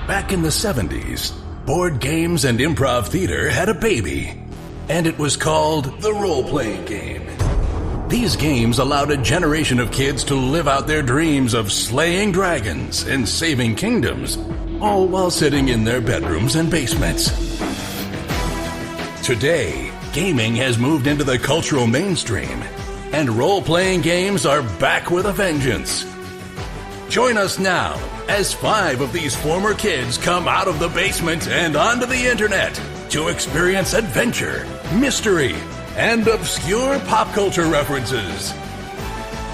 Back in the 70s, board games and improv theater had a baby, and it was called the role-playing game. These games allowed a generation of kids to live out their dreams of slaying dragons and saving kingdoms, all while sitting in their bedrooms and basements. Today, gaming has moved into the cultural mainstream, and role-playing games are back with a vengeance. Join us now as 5 of these former kids come out of the basement and onto the internet to experience adventure, mystery, and obscure pop culture references.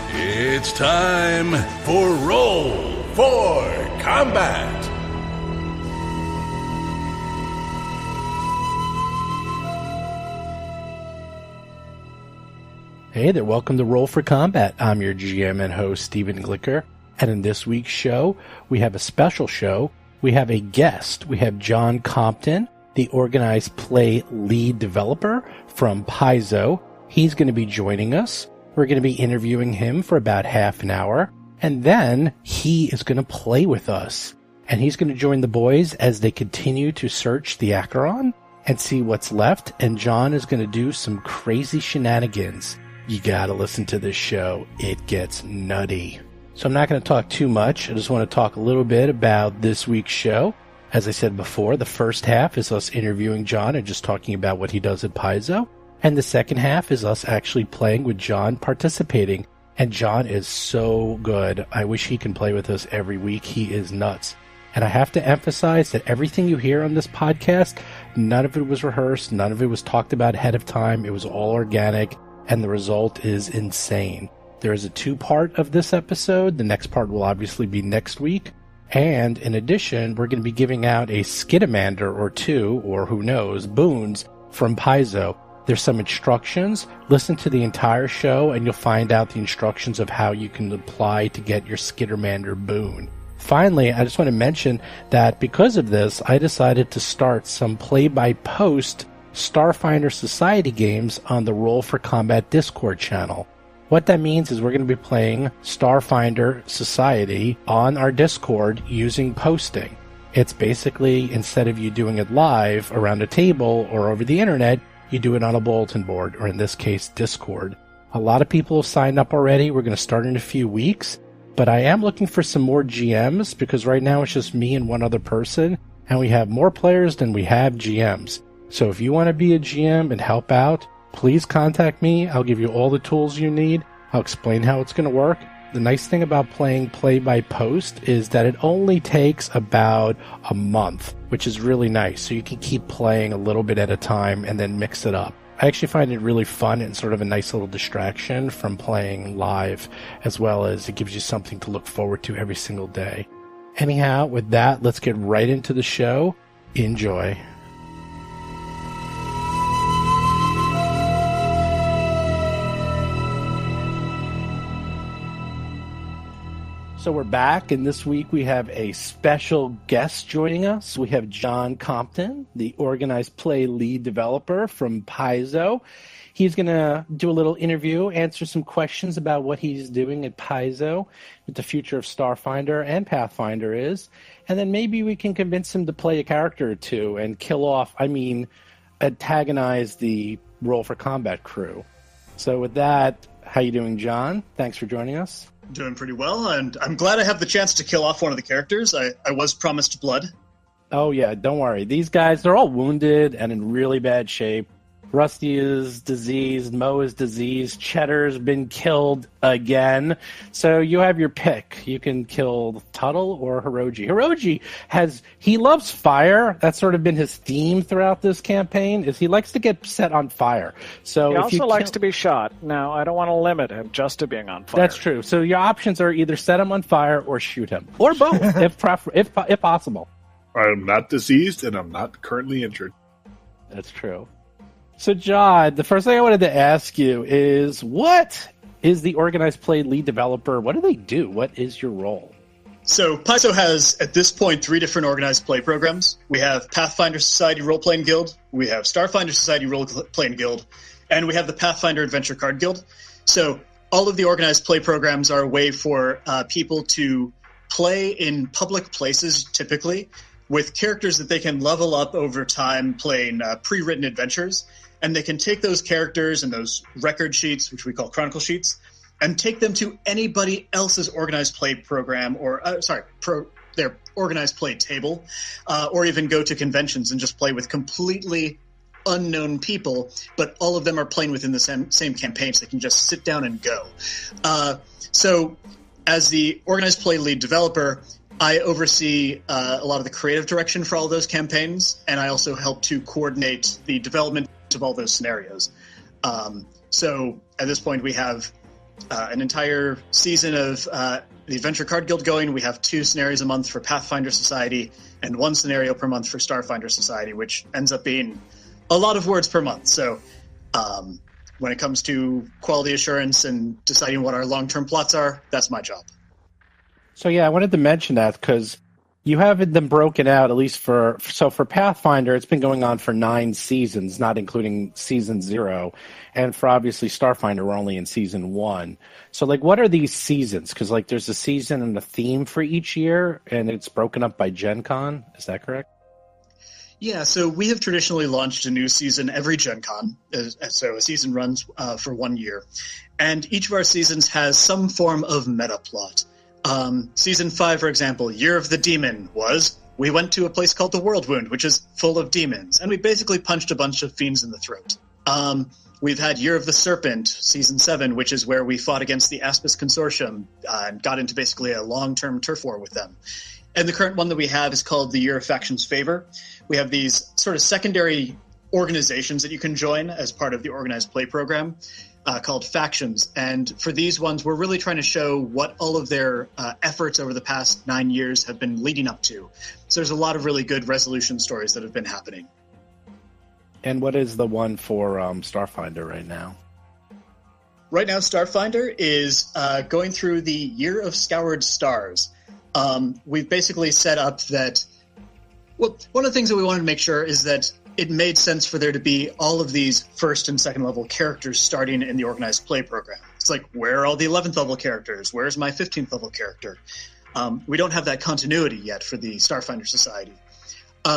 It's time for Roll for Combat. Hey there, welcome to Roll for Combat. I'm your GM and host, Stephen Glicker. And in this week's show, we have a special show. We have a guest. We have John Compton, the organized play lead developer from Paizo. He's going to be joining us. We're going to be interviewing him for about half an hour. And then he is going to play with us. And he's going to join the boys as they continue to search the Acheron and see what's left. And John is going to do some crazy shenanigans. You got to listen to this show. It gets nutty. So I'm not going to talk too much. I just want to talk a little bit about this week's show. As I said before, the first half is us interviewing John and just talking about what he does at Paizo. And the second half is us actually playing with John, participating. And John is so good. I wish he can play with us every week. He is nuts. And I have to emphasize that everything you hear on this podcast, none of it was rehearsed. None of it was talked about ahead of time. It was all organic. And the result is insane. There is a 2-part of this episode. The next part will obviously be next week. And in addition, we're going to be giving out a Skittermander or 2, or who knows, boons from Paizo. There's some instructions. Listen to the entire show and you'll find out the instructions of how you can apply to get your Skittermander boon. Finally, I just want to mention that because of this, I decided to start some play-by-post Starfinder Society games on the Roll for Combat Discord channel. What that means is we're going to be playing Starfinder Society on our Discord using posting. It's basically, instead of you doing it live around a table or over the internet, you do it on a bulletin board, or in this case, Discord. A lot of people have signed up already. We're going to start in a few weeks, but I am looking for some more GMs because right now it's just me and one other person, and we have more players than we have GMs. So if you want to be a GM and help out, please contact me. I'll give you all the tools you need. I'll explain how it's going to work. The nice thing about playing play-by-post is that it only takes about a month, which is really nice. So you can keep playing a little bit at a time and then mix it up. I actually find it really fun and sort of a nice little distraction from playing live, as well as it gives you something to look forward to every single day. Anyhow, with that, let's get right into the show. Enjoy. So we're back, and this week we have a special guest joining us. We have John Compton, the organized play lead developer from Paizo. He's going to do a little interview, answer some questions about what he's doing at Paizo, what the future of Starfinder and Pathfinder is, and then maybe we can convince him to play a character or two and antagonize the Roll for Combat crew. So with that, how you doing, John? Thanks for joining us. Doing pretty well, and I'm glad I have the chance to kill off one of the characters. I was promised blood. Oh, yeah, don't worry. These guys, they're all wounded and in really bad shape. Rusty is diseased, Mo is diseased, Cheddar's been killed again. So you have your pick. You can kill Tuttle or Hiroji. Hiroji he loves fire. That's sort of been his theme throughout this campaign, is he likes to get set on fire. So he also likes to be shot. Now, I don't want to limit him just to being on fire. That's true. So your options are either set him on fire or shoot him. Or both, if possible. I'm not diseased and I'm not currently injured. That's true. So, John, the first thing I wanted to ask you is, what is the organized play lead developer? What do they do? What is your role? So, Paizo has, at this point, 3 different organized play programs. We have Pathfinder Society Role-Playing Guild, we have Starfinder Society Role-Playing Guild, and we have the Pathfinder Adventure Card Guild. So, all of the organized play programs are a way for people to play in public places, typically, with characters that they can level up over time playing pre-written adventures. And they can take those characters and those record sheets, which we call chronicle sheets, and take them to anybody else's organized play program or, their organized play table, or even go to conventions and just play with completely unknown people, but all of them are playing within the same campaign, so they can just sit down and go. So as the organized play lead developer, I oversee a lot of the creative direction for all of those campaigns, and I also help to coordinate the development of all those scenarios. So at this point, we have an entire season of the Adventure Card Guild going. We have 2 scenarios a month for Pathfinder Society and 1 scenario per month for Starfinder Society, which ends up being a lot of words per month. So when it comes to quality assurance and deciding what our long-term plots are, that's my job. So yeah, I wanted to mention that because you have them broken out, at least for Pathfinder, it's been going on for 9 seasons, not including season 0. And for obviously Starfinder, we're only in season 1. So like, what are these seasons? Because like there's a season and a theme for each year, and it's broken up by Gen Con. Is that correct? Yeah, so we have traditionally launched a new season every Gen Con. So a season runs for 1 year. And each of our seasons has some form of meta plot. Season 5, for example, Year of the Demon was, we went to a place called the World Wound, which is full of demons, and we basically punched a bunch of fiends in the throat. We've had Year of the Serpent, Season 7, which is where we fought against the Aspis Consortium and got into basically a long-term turf war with them. And the current one that we have is called the Year of Faction's Favor. We have these sort of secondary organizations that you can join as part of the organized play program. Called Factions. And for these ones, we're really trying to show what all of their efforts over the past 9 years have been leading up to. So there's a lot of really good resolution stories that have been happening. And what is the one for Starfinder right now? Right now, Starfinder is going through the Year of Scoured Stars. We've basically set up that... Well, one of the things that we wanted to make sure is that it made sense for there to be all of these first and second level characters starting in the organized play program. It's like, where are all the 11th level characters? Where's my 15th level character? We don't have that continuity yet for the Starfinder Society.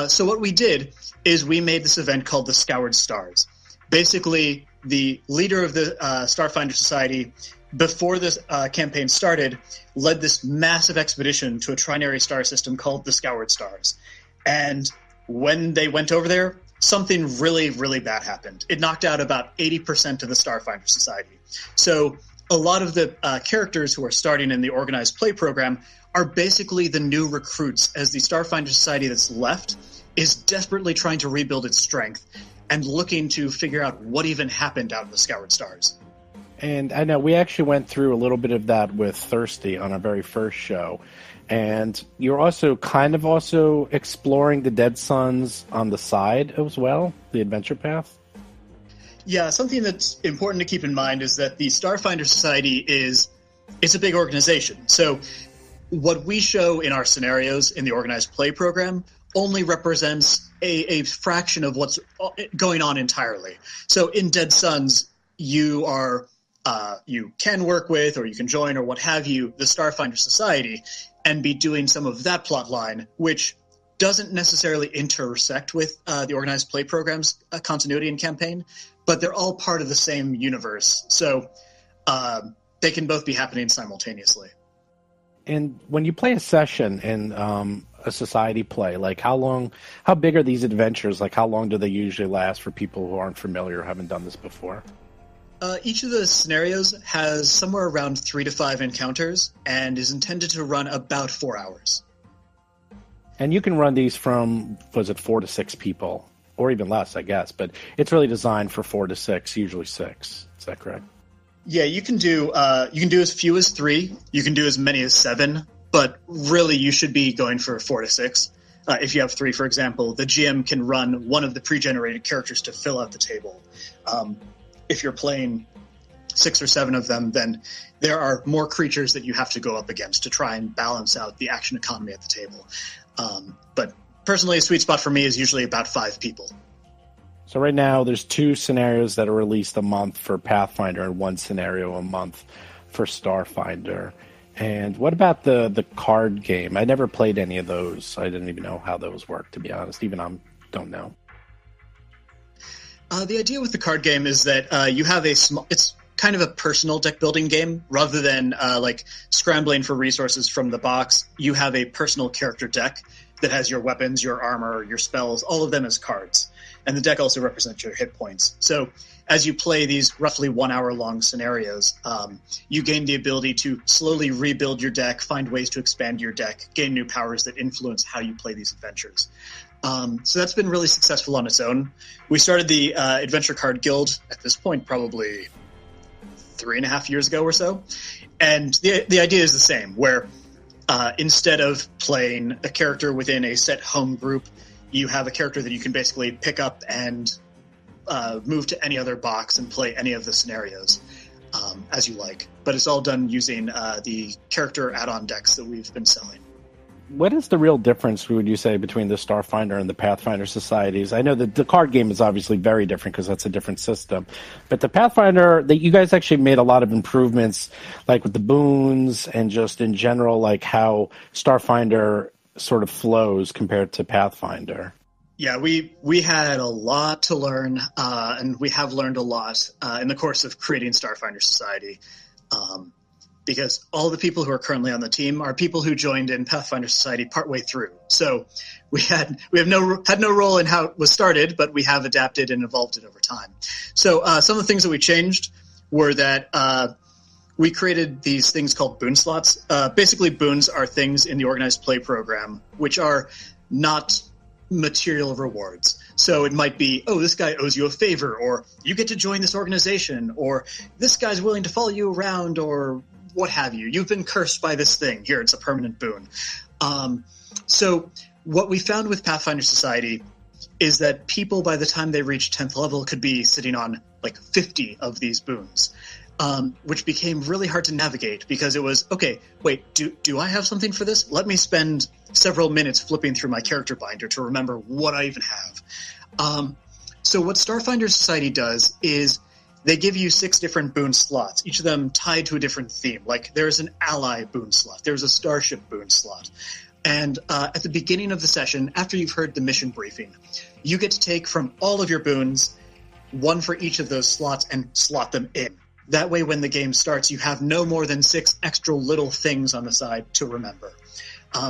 So what we did is we made this event called the Scoured Stars. Basically, the leader of the Starfinder Society, before this campaign started, led this massive expedition to a trinary star system called the Scoured Stars. And when they went over there, something really, really bad happened. It knocked out about 80% of the Starfinder Society. So a lot of the characters who are starting in the organized play program are basically the new recruits, as the Starfinder Society that's left is desperately trying to rebuild its strength and looking to figure out what even happened out in the Scoured Stars. And I know we actually went through a little bit of that with Thirsty on our very first show. And you're also exploring the Dead Suns on the side as well, the adventure path? Yeah, something that's important to keep in mind is that the Starfinder Society it's a big organization. So what we show in our scenarios in the organized play program only represents a fraction of what's going on entirely. So in Dead Suns, you can work with, or you can join, or what have you, the Starfinder Society, and be doing some of that plot line, which doesn't necessarily intersect with the organized play program's continuity and campaign, but they're all part of the same universe. So they can both be happening simultaneously. And when you play a session in a society play, like how big are these adventures? Like how long do they usually last for people who aren't familiar or haven't done this before? Each of the scenarios has somewhere around 3 to 5 encounters and is intended to run about 4 hours. And you can run these from, 4 to 6 people, or even less, I guess. But it's really designed for 4 to 6, usually 6. Is that correct? Yeah, you can do as few as 3. You can do as many as 7. But really, you should be going for 4 to 6. If you have 3, for example, the GM can run one of the pre-generated characters to fill out the table. If you're playing 6 or 7 of them, then there are more creatures that you have to go up against to try and balance out the action economy at the table. But personally, a sweet spot for me is usually about 5 people. So right now, there's 2 scenarios that are released a month for Pathfinder and 1 scenario a month for Starfinder. And what about the card game? I never played any of those. I didn't even know how those work, to be honest. Even I don't know. The idea with the card game is that you have it's kind of a personal deck building game rather than like scrambling for resources from the box. You have a personal character deck that has your weapons, your armor, your spells, all of them as cards. And the deck also represents your hit points. So as you play these roughly 1 hour long scenarios, you gain the ability to slowly rebuild your deck, find ways to expand your deck, gain new powers that influence how you play these adventures. So that's been really successful on its own. We started the Adventure Card Guild at this point probably 3.5 years ago or so. And the idea is the same, where instead of playing a character within a set home group, you have a character that you can basically pick up and move to any other box and play any of the scenarios as you like. But it's all done using the character add-on decks that we've been selling. What is the real difference, would you say, between the Starfinder and the Pathfinder societies? I know that the card game is obviously very different because that's a different system. But the Pathfinder, you guys actually made a lot of improvements, like with the boons and just in general, like how Starfinder sort of flows compared to Pathfinder. Yeah, we had a lot to learn, and we have learned a lot in the course of creating Starfinder Society. Because all the people who are currently on the team are people who joined in Pathfinder Society partway through. So we had no role in how it was started, but we have adapted and evolved it over time. So some of the things that we changed were that we created these things called boon slots. Basically, boons are things in the organized play program which are not material rewards. So it might be, oh, this guy owes you a favor, or you get to join this organization, or this guy's willing to follow you around, or what have you. You've been cursed by this thing. Here, it's a permanent boon. So what we found with Pathfinder Society is that people, by the time they reach 10th level, could be sitting on like 50 of these boons, which became really hard to navigate because it was, okay, wait, do I have something for this? Let me spend several minutes flipping through my character binder to remember what I even have. So what Starfinder Society does is they give you 6 different boon slots, each of them tied to a different theme. Like there's an ally boon slot, there's a starship boon slot. And at the beginning of the session, after you've heard the mission briefing, you get to take from all of your boons, 1 for each of those slots, and slot them in. That way, when the game starts, you have no more than 6 extra little things on the side to remember.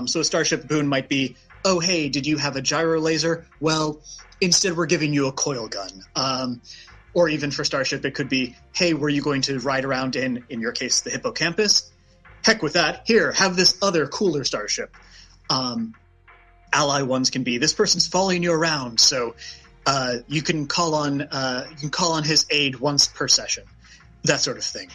So a starship boon might be, oh, hey, did you have a gyro laser? Well, instead we're giving you a coil gun. Or even for Starship, it could be, hey, were you going to ride around in your case, the hippocampus? Heck with that. Here, have this other cooler starship. Ally ones can be, this person's following you around, so you can call on his aid once per session. That sort of thing.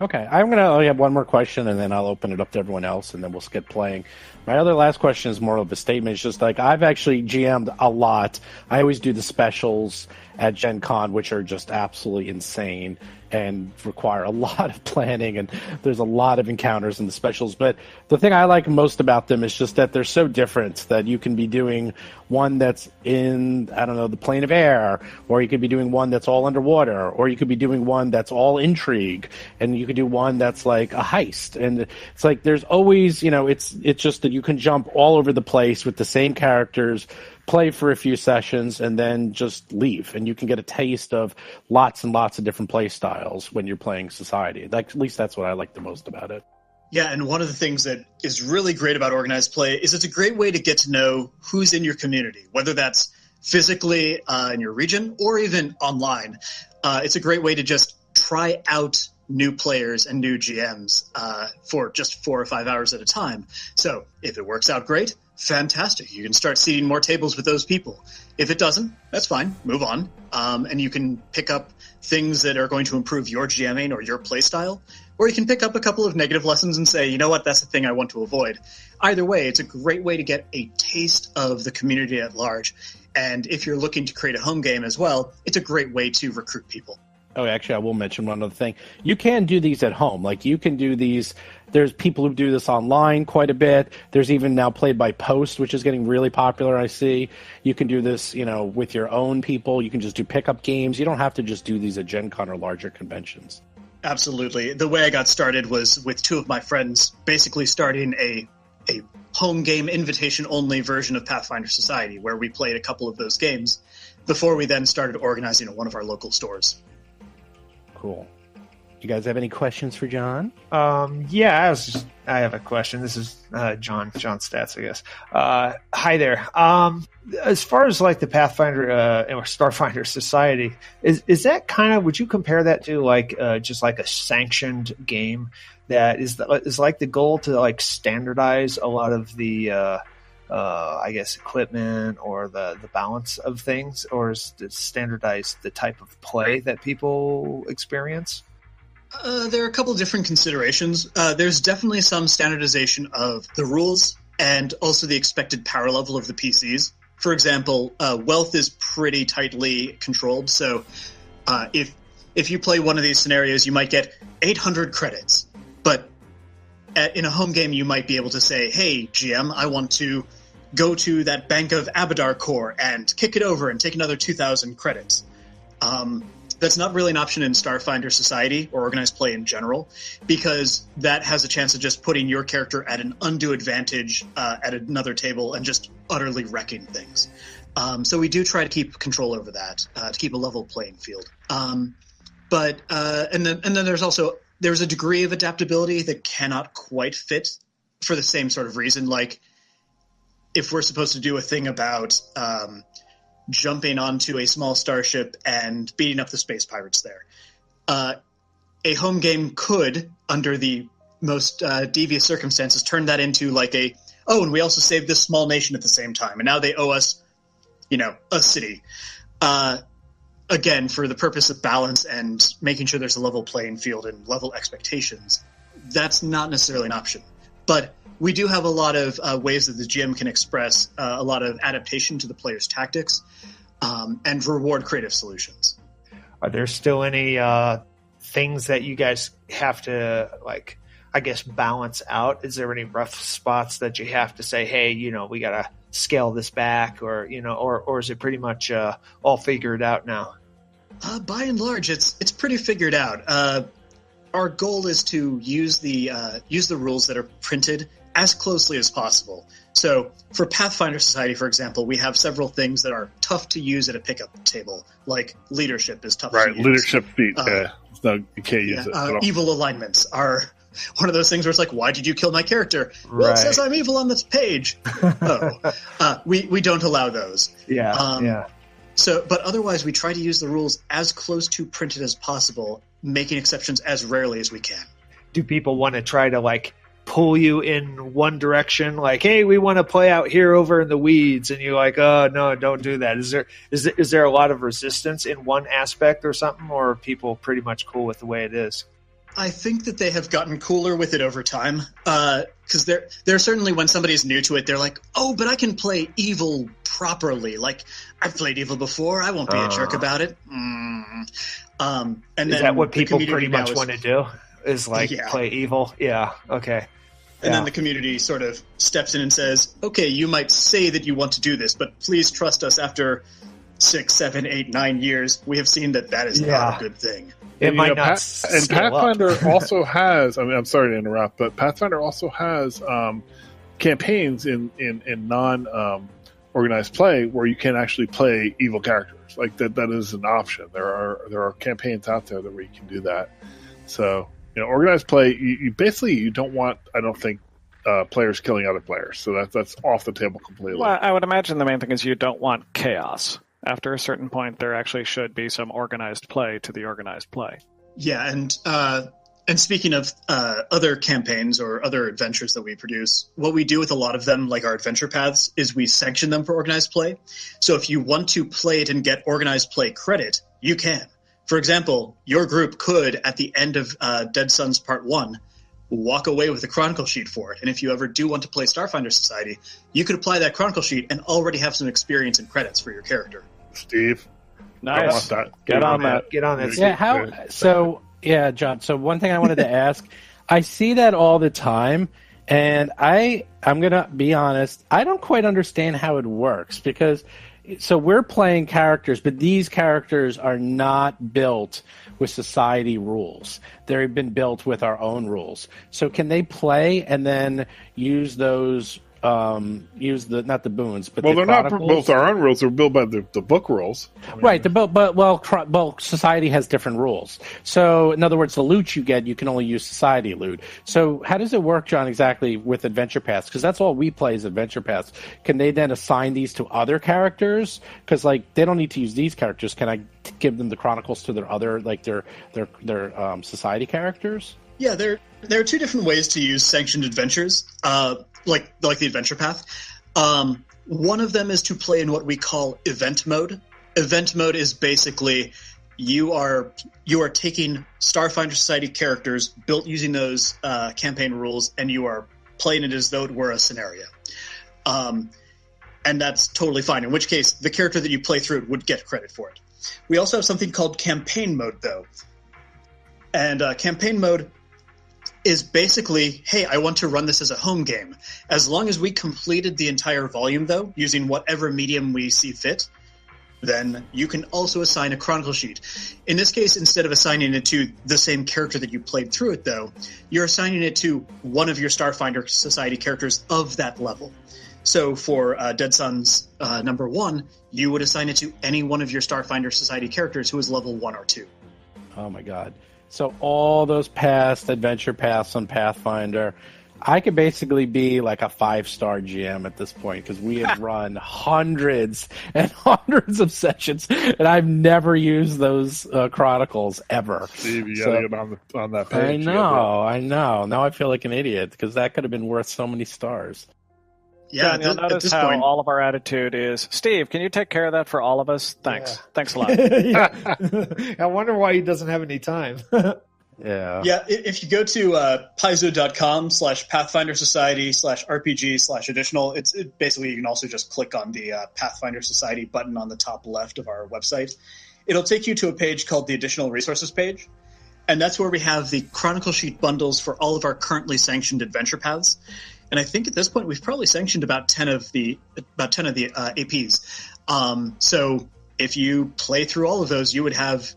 Okay, I'm going to only have one more question, and then I'll open it up to everyone else, and then we'll skip playing. My other last question is more of a statement. It's just like, I've actually GM'd a lot. I always do the specials at Gen Con, which are just absolutely insane and require a lot of planning, and there's a lot of encounters in the specials. But the thing I like most about them is just that they're so different that you can be doing one that's in, I don't know, the plane of air, or you could be doing one that's all underwater, or you could be doing one that's all intrigue, and you could do one that's like a heist. And it's like there's always, it's just that you can jump all over the place with the same characters, play for a few sessions, and then just leave. And you can get a taste of lots and lots of different play styles when you're playing Society. At least that's what I like the most about it. Yeah, and one of the things that is really great about organized play is it's a great way to get to know who's in your community, whether that's physically in your region or even online. It's a great way to just try out new players and new GMs for just 4 or 5 hours at a time. So if it works out great, fantastic. You can start seating more tables with those people. If it doesn't, that's fine. Move on. And you can pick up things that are going to improve your GMing or your play style, or you can pick up a couple of negative lessons and say, you know what, that's the thing I want to avoid. Either way, it's a great way to get a taste of the community at large. And if you're looking to create a home game as well, it's a great way to recruit people. Oh, actually, I will mention one other thing. You can do these at home. Like, you can do these. There's people who do this online quite a bit. There's even now played by post, which is getting really popular, I see. You can do this, with your own people. You can just do pickup games. You don't have to just do these at Gen Con or larger conventions. Absolutely. The way I got started was with two of my friends basically starting a home game invitation-only version of Pathfinder Society, where we played a couple of those games before we then started organizing at one of our local stores. Cool. You guys have any questions for John? Yeah, I have a question. This is John Stats, I guess. Hi there. As far as like the Pathfinder or Starfinder Society, is that kind of, would you compare that to like just like a sanctioned game that is like the goal to like standardize a lot of the I guess equipment or the balance of things, or is it standardize the type of play that people experience? There are a couple of different considerations. There's definitely some standardization of the rules and also the expected power level of the PCs. For example, wealth is pretty tightly controlled. So if you play one of these scenarios, you might get 800 credits. But in a home game, you might be able to say, hey, GM, I want to go to that Bank of Abadar core and kick it over and take another 2,000 credits. That's not really an option in Starfinder Society or organized play in general, because that has a chance of just putting your character at an undue advantage at another table and just utterly wrecking things. So we do try to keep control over that, to keep a level playing field. But then there's a degree of adaptability that cannot quite fit for the same sort of reason. Like if we're supposed to do a thing about jumping onto a small starship and beating up the space pirates there. A home game could, under the most devious circumstances, turn that into like and we also saved this small nation at the same time, and now they owe us, a city. Again, for the purpose of balance and making sure there's a level playing field and level expectations, that's not necessarily an option. But we do have a lot of ways that the GM can express a lot of adaptation to the player's tactics and reward creative solutions. Are there still any things that you guys have to, like, I guess, balance out? Is there any rough spots that you have to say, hey, we got to scale this back, or is it pretty much all figured out now? By and large, it's pretty figured out. Our goal is to use the rules that are printed as closely as possible. So for Pathfinder Society, for example, we have several things that are tough to use at a pickup table, like leadership is tough to use. Right, leadership feat. No, you can't use it. Evil alignments are one of those things where it's like, why did you kill my character? Well, it says I'm evil on this page. We don't allow those. Yeah. So, but otherwise, we try to use the rules as close to printed as possible, making exceptions as rarely as we can. Do people want to try to, like, pull you in one direction, like, hey, we want to play out here over in the weeds, and you're like, oh no, don't do that? Is there a lot of resistance in one aspect or something, or are people pretty much cool with the way it is? I think that they have gotten cooler with it over time, because they're certainly, when somebody's new to it, they're like, oh, but I can play evil properly. Like, I've played evil before, I won't be a jerk about it. And is that what people pretty much want to do? Is like play evil? Yeah, okay. And then the community sort of steps in and says, okay, you might say that you want to do this, but please trust us, after 6, 7, 8, 9 years, we have seen that is not a good thing. It might not and Pathfinder also has, I'm sorry to interrupt, but Pathfinder also has campaigns in non-organized play where you can actually play evil characters. Like that is an option. There are campaigns out there where you can do that. So, organized play, you don't want, I don't think, players killing other players. So that's off the table completely. Well, I would imagine the main thing is you don't want chaos. After a certain point, there actually should be some organized play to the organized play. Yeah, and speaking of other campaigns or other adventures that we produce, what we do with a lot of them, like our adventure paths, is we sanction them for organized play. So if you want to play it and get organized play credit, you can. For example, your group could, at the end of Dead Sons Part 1, walk away with a chronicle sheet for it. And if you ever do want to play Starfinder Society, you could apply that chronicle sheet and already have some experience and credits for your character. Steve, nice. I want that. Get on that. Get on it. Yeah, John. So one thing I wanted to ask, I see that all the time, and I'm gonna be honest, I don't quite understand how it works, because So we're playing characters, but these characters are not built with society rules. They've been built with our own rules. So can they play and then use those? Use the not the boons, but well, the they're chronicles? not built our own rules. They're built by the book rules. Right. Well, society has different rules. So, in other words, the loot you get, you can only use society loot. So, how does it work, John, exactly with adventure paths? Because that's all we play is adventure paths. Can they then assign these to other characters? Because like they don't need to use these characters. Can I give them the chronicles to their other like their society characters? Yeah, there are two different ways to use sanctioned adventures, like the adventure path. One of them is to play in what we call event mode. Event mode is basically you are taking Starfinder Society characters built using those campaign rules, and you are playing it as though it were a scenario. And that's totally fine, in which case the character that you play through it would get credit for it. We also have something called campaign mode, though. And campaign mode is basically, hey, I want to run this as a home game. As long as we completed the entire volume, though, using whatever medium we see fit, then you can also assign a chronicle sheet. In this case, instead of assigning it to the same character that you played through it, though, you're assigning it to one of your Starfinder Society characters of that level. So for Dead Sons number 1, you would assign it to any one of your Starfinder Society characters who is level 1 or 2. Oh my god. So all those past adventure paths on Pathfinder, I could basically be like a 5-star GM at this point because we have run hundreds and hundreds of sessions, and I've never used those chronicles ever. Steve, you gotta get on that page. I know. Now I feel like an idiot because that could have been worth so many stars. Yeah, you'll notice how all of our attitude is, Steve, can you take care of that for all of us? Thanks. Yeah. Thanks a lot. I wonder why he doesn't have any time. Yeah, if you go to Paizo.com/Pathfinder Society/RPG/additional, it's basically you can also just click on the Pathfinder Society button on the top left of our website. It'll take you to a page called the Additional Resources page, and that's where we have the Chronicle Sheet bundles for all of our currently sanctioned adventure paths. And I think at this point we've probably sanctioned about 10 of the APs. So if you play through all of those, you would have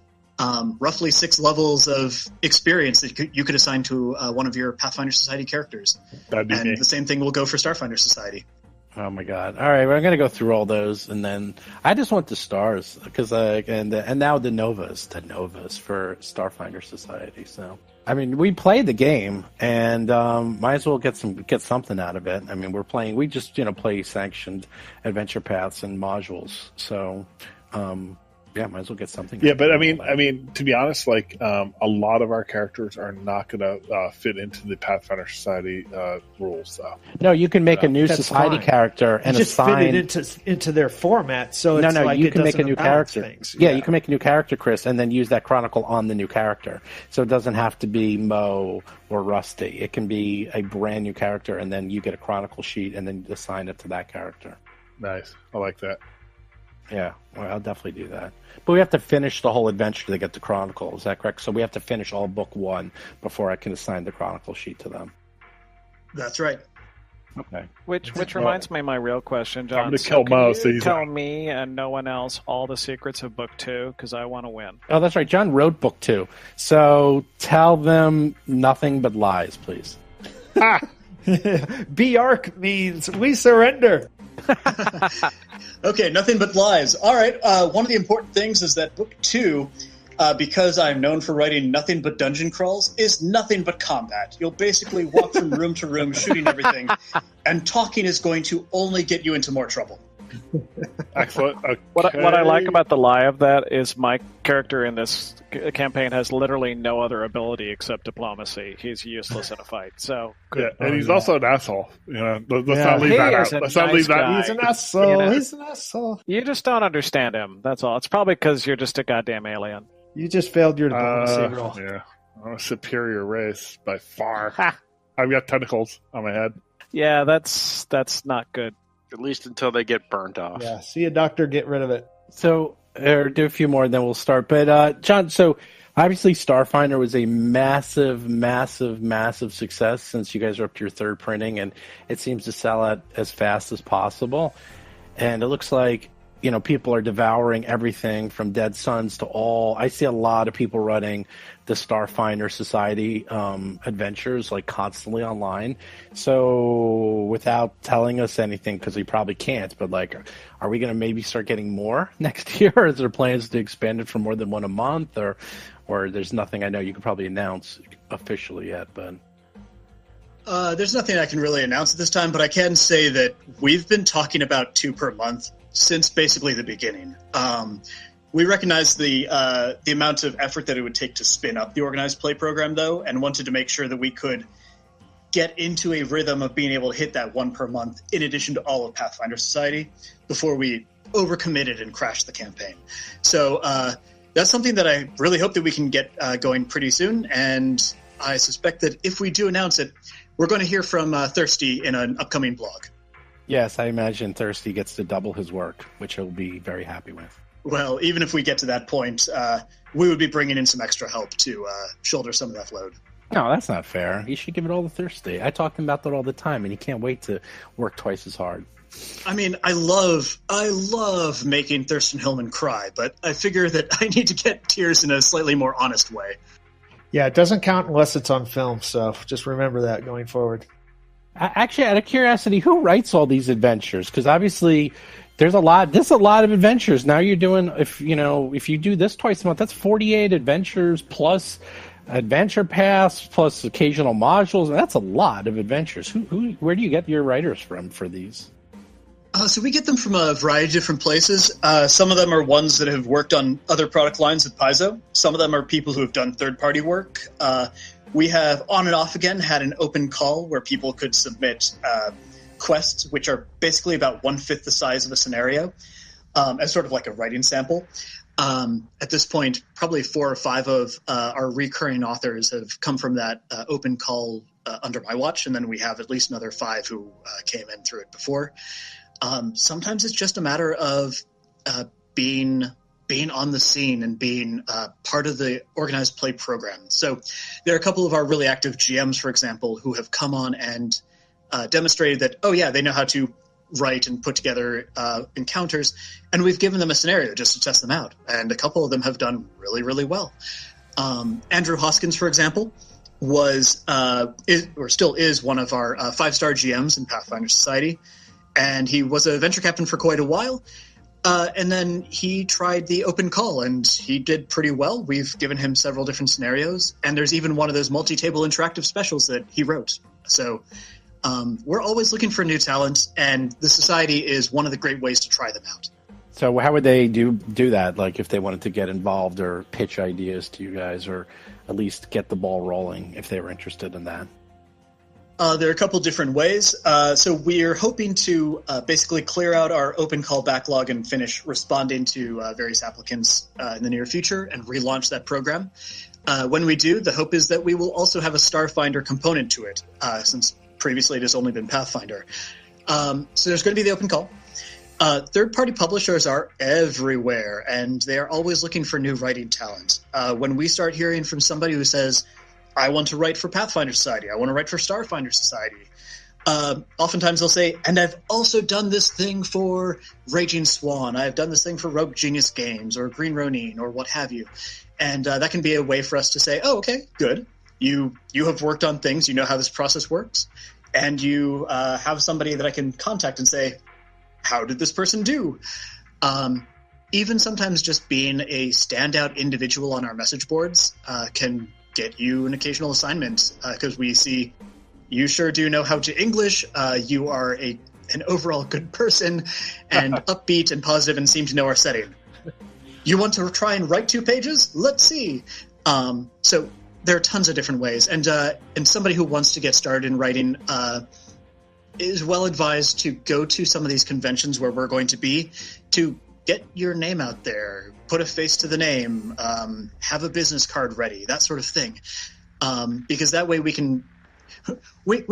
roughly 6 levels of experience that you could assign to one of your Pathfinder Society characters. That'd be me. The same thing will go for Starfinder Society. Oh my god! All right, well, I'm gonna go through all those, and then I just want the stars because and now the novas for Starfinder Society. So I mean, we played the game, and might as well get something out of it. I mean, we just play sanctioned adventure paths and modules. So yeah, might as well get something. Yeah, but I mean, to be honest, like a lot of our characters are not going to fit into the Pathfinder Society rules. No, you can make a new society character and just assign fit it into their format. So it's like you can make a new character. Things. Yeah, you can make a new character, Chris, and then use that chronicle on the new character. So it doesn't have to be Mo or Rusty. It can be a brand new character, and then you get a chronicle sheet, and then you assign it to that character. Nice, I like that. Yeah, well, I'll definitely do that. But we have to finish the whole adventure to get the chronicle. Is that correct? So we have to finish all book 1 before I can assign the chronicle sheet to them. That's right. Okay. Which reminds me of my real question, John. I'm going to kill Mo. So you tell me and no one else all the secrets of book 2 because I want to win. Oh, that's right. John wrote book 2. So tell them nothing but lies, please. B-Arc means we surrender. Okay, nothing but lies. All right, one of the important things is that book 2, because I'm known for writing nothing but dungeon crawls, is nothing but combat. You'll basically walk from room to room shooting everything, and talking is going to only get you into more trouble. Excellent. Okay. What I like about the lie of that is my character in this campaign has literally no other ability except diplomacy. He's useless in a fight. So good. Yeah, and he's also an asshole. Let's not leave that out. Let's not leave that. He's an asshole. He's an asshole. You just don't understand him. That's all. It's probably because you're just a goddamn alien. You just failed your diplomacy role. Yeah, I'm a superior race by far. I've got tentacles on my head. Yeah, that's not good. At least until they get burnt off. Yeah, see a doctor, get rid of it. So, do a few more, and then we'll start. But, John, so obviously Starfinder was a massive, massive, massive success since you guys are up to your 3rd printing, and it seems to sell out as fast as possible. And it looks like, people are devouring everything from Dead Suns to all. I see a lot of people running the Starfinder Society adventures like constantly online. So without telling us anything, because we probably can't, but like, are we going to maybe start getting more next year? Or is there plans to expand it for more than one a month? Or there's nothing I know you could probably announce officially yet, but... There's nothing I can really announce at this time, but I can say that we've been talking about 2 per month since basically the beginning. We recognize the amount of effort that it would take to spin up the organized play program, though, and wanted to make sure that we could get into a rhythm of being able to hit that 1 per month in addition to all of Pathfinder Society before we overcommitted and crashed the campaign. So that's something that I really hope that we can get going pretty soon, and I suspect that if we do announce it, we're going to hear from Thirsty in an upcoming blog. Yes, I imagine Thirsty gets to double his work, which he'll be very happy with. Well, even if we get to that point, we would be bringing in some extra help to shoulder some of that load. No, that's not fair. You should give it all to Thirsty. I talk to him about that all the time, and he can't wait to work twice as hard. I mean, I love making Thurston Hillman cry, but I figure that I need to get tears in a slightly more honest way. Yeah, it doesn't count unless it's on film, so just remember that going forward. Actually, out of curiosity, who writes all these adventures? Because obviously, there's a lot of adventures. Now you're doing, if you do this twice a month, that's 48 adventures plus adventure paths plus occasional modules, and that's a lot of adventures. Where do you get your writers from for these? So we get them from a variety of different places. Some of them are ones that have worked on other product lines at Paizo. Some of them are people who have done third-party work. We have, on and off again, had an open call where people could submit quests, which are basically about 1/5 the size of a scenario, as sort of like a writing sample. At this point, probably 4 or 5 of our recurring authors have come from that open call under my watch, and then we have at least another 5 who came in through it before. Sometimes it's just a matter of being on the scene and being part of the organized play program. So there are a couple of our really active GMs, for example, who have come on and demonstrated that, they know how to write and put together encounters, and we've given them a scenario just to test them out. And a couple of them have done really, really well. Andrew Hoskins, for example, still is one of our 5-star GMs in Pathfinder Society. And he was a venture captain for quite a while. And then he tried the open call, and he did pretty well. We've given him several different scenarios. And there's even one of those multi-table interactive specials that he wrote. So we're always looking for new talent, and the Society is one of the great ways to try them out. So how would they do that? Like if they wanted to get involved or pitch ideas to you guys, or at least get the ball rolling if they were interested in that? There are a couple different ways. So we're hoping to basically clear out our open call backlog and finish responding to various applicants in the near future and relaunch that program. When we do, the hope is that we will also have a Starfinder component to it, since previously it has only been Pathfinder. So there's going to be the open call. Third-party publishers are everywhere, and they are always looking for new writing talent. When we start hearing from somebody who says, I want to write for Pathfinder Society, I want to write for Starfinder Society, oftentimes they'll say, and I've also done this thing for Raging Swan, I've done this thing for Rogue Genius Games, or Green Ronin, or what have you. And that can be a way for us to say, oh, okay, good. You have worked on things, you know how this process works, and you have somebody that I can contact and say, how did this person do? Even sometimes just being a standout individual on our message boards can get you an occasional assignment, because we see you sure do know how to English, you are an overall good person, and upbeat and positive and seem to know our setting. You want to try and write 2 pages? Let's see. So there are tons of different ways, and somebody who wants to get started in writing is well advised to go to some of these conventions where we're going to be, to get your name out there, put a face to the name, have a business card ready, that sort of thing. Because that way we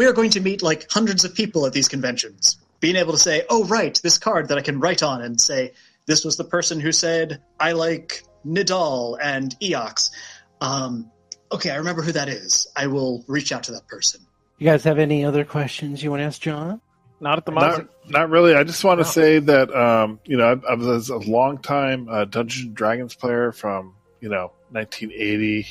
are going to meet like hundreds of people at these conventions. Being able to say, oh, right, this card that I can write on and say, this was the person who said, I like Nidal and Eox. Okay, I remember who that is. I will reach out to that person. You guys have any other questions you want to ask John? Not at the moment. Not really. I just want to say that I was a long time Dungeons and Dragons player from 1980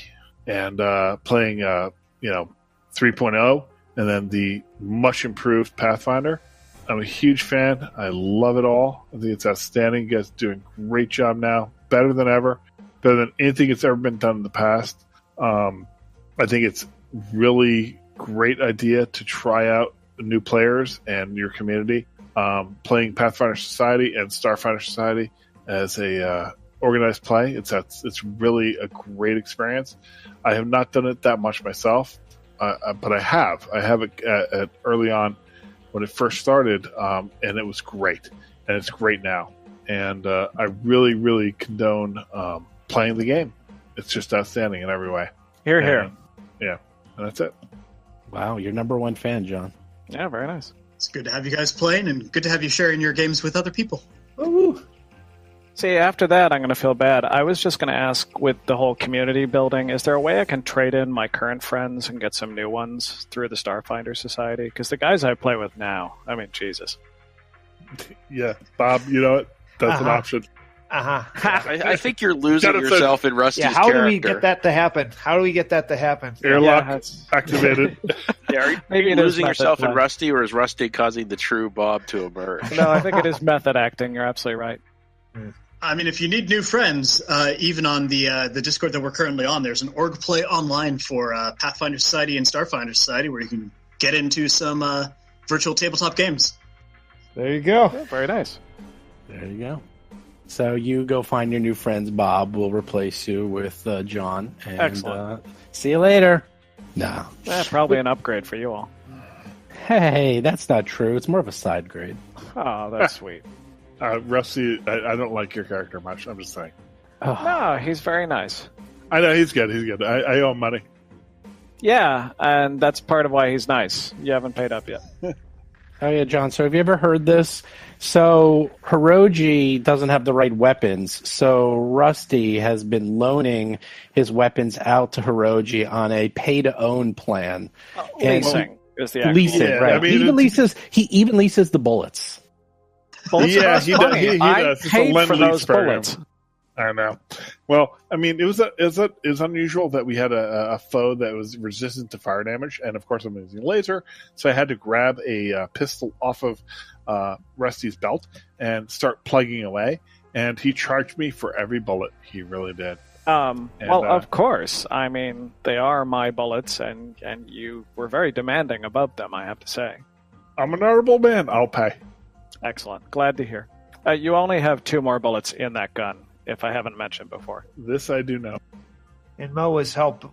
and playing 3.0 and then the much improved Pathfinder. I'm a huge fan. I love it all. I think it's outstanding. You guys are doing a great job now. Better than ever. Better than anything that's ever been done in the past. I think it's really great idea to try out new players and your community. Playing Pathfinder Society and Starfinder Society as a organized play. It's really a great experience. I have not done it that much myself, but I have. I have it at early on when it first started, and it was great. And it's great now. And I really, really condone playing the game. It's just outstanding in every way. Here. Yeah, and that's it. Wow, you're number one fan, John. Yeah, very nice. It's good to have you guys playing, and good to have you sharing your games with other people. Woo-hoo. See, after that, I'm going to feel bad. I was just going to ask, with the whole community building, is there a way I can trade in my current friends and get some new ones through the Starfinder Society? Because the guys I play with now, I mean, Jesus. Yeah, Bob, you know it. That's an option. I think you're losing yourself in Rusty's how character. do we get that to happen? Airlock activated. Yeah, are Maybe you it is losing yourself in method Rusty, or is Rusty causing the true Bob to emerge? No, I think it is method acting. You're absolutely right. I mean, if you need new friends, even on the Discord that we're currently on, there's an org play online for Pathfinder Society and Starfinder Society where you can get into some virtual tabletop games. There you go. Yeah, very nice. There you go. So you go find your new friends. Bob will replace you with John. And, Excellent. See you later. No. Probably an upgrade for you all. Hey, that's not true. It's more of a side grade. Oh, that's sweet. Rusty, I don't like your character much. I'm just saying. Oh. No, he's very nice. I know, he's good. I owe him money. Yeah, and that's part of why he's nice. You haven't paid up yet. Oh, yeah, John. So have you ever heard this? So Hiroji doesn't have the right weapons. So Rusty has been loaning his weapons out to Hiroji on a pay-to-own plan. Leasing is the actual Leasing, Yeah, right. I mean, he even leases the bullets. bullets. Yeah, That's he funny. does. He I does. It's a paid for lend-lease those program. bullets. I know. Well, I mean, it was unusual that we had a foe that was resistant to fire damage, and of course I'm using laser, so I had to grab a pistol off of Rusty's belt and start plugging away, and he charged me for every bullet. He really did. Of course. I mean, they are my bullets, and you were very demanding about them, I have to say. I'm an honorable man. I'll pay. Excellent. Glad to hear. You only have 2 more bullets in that gun, if I haven't mentioned before. This I do know. And Mo is happy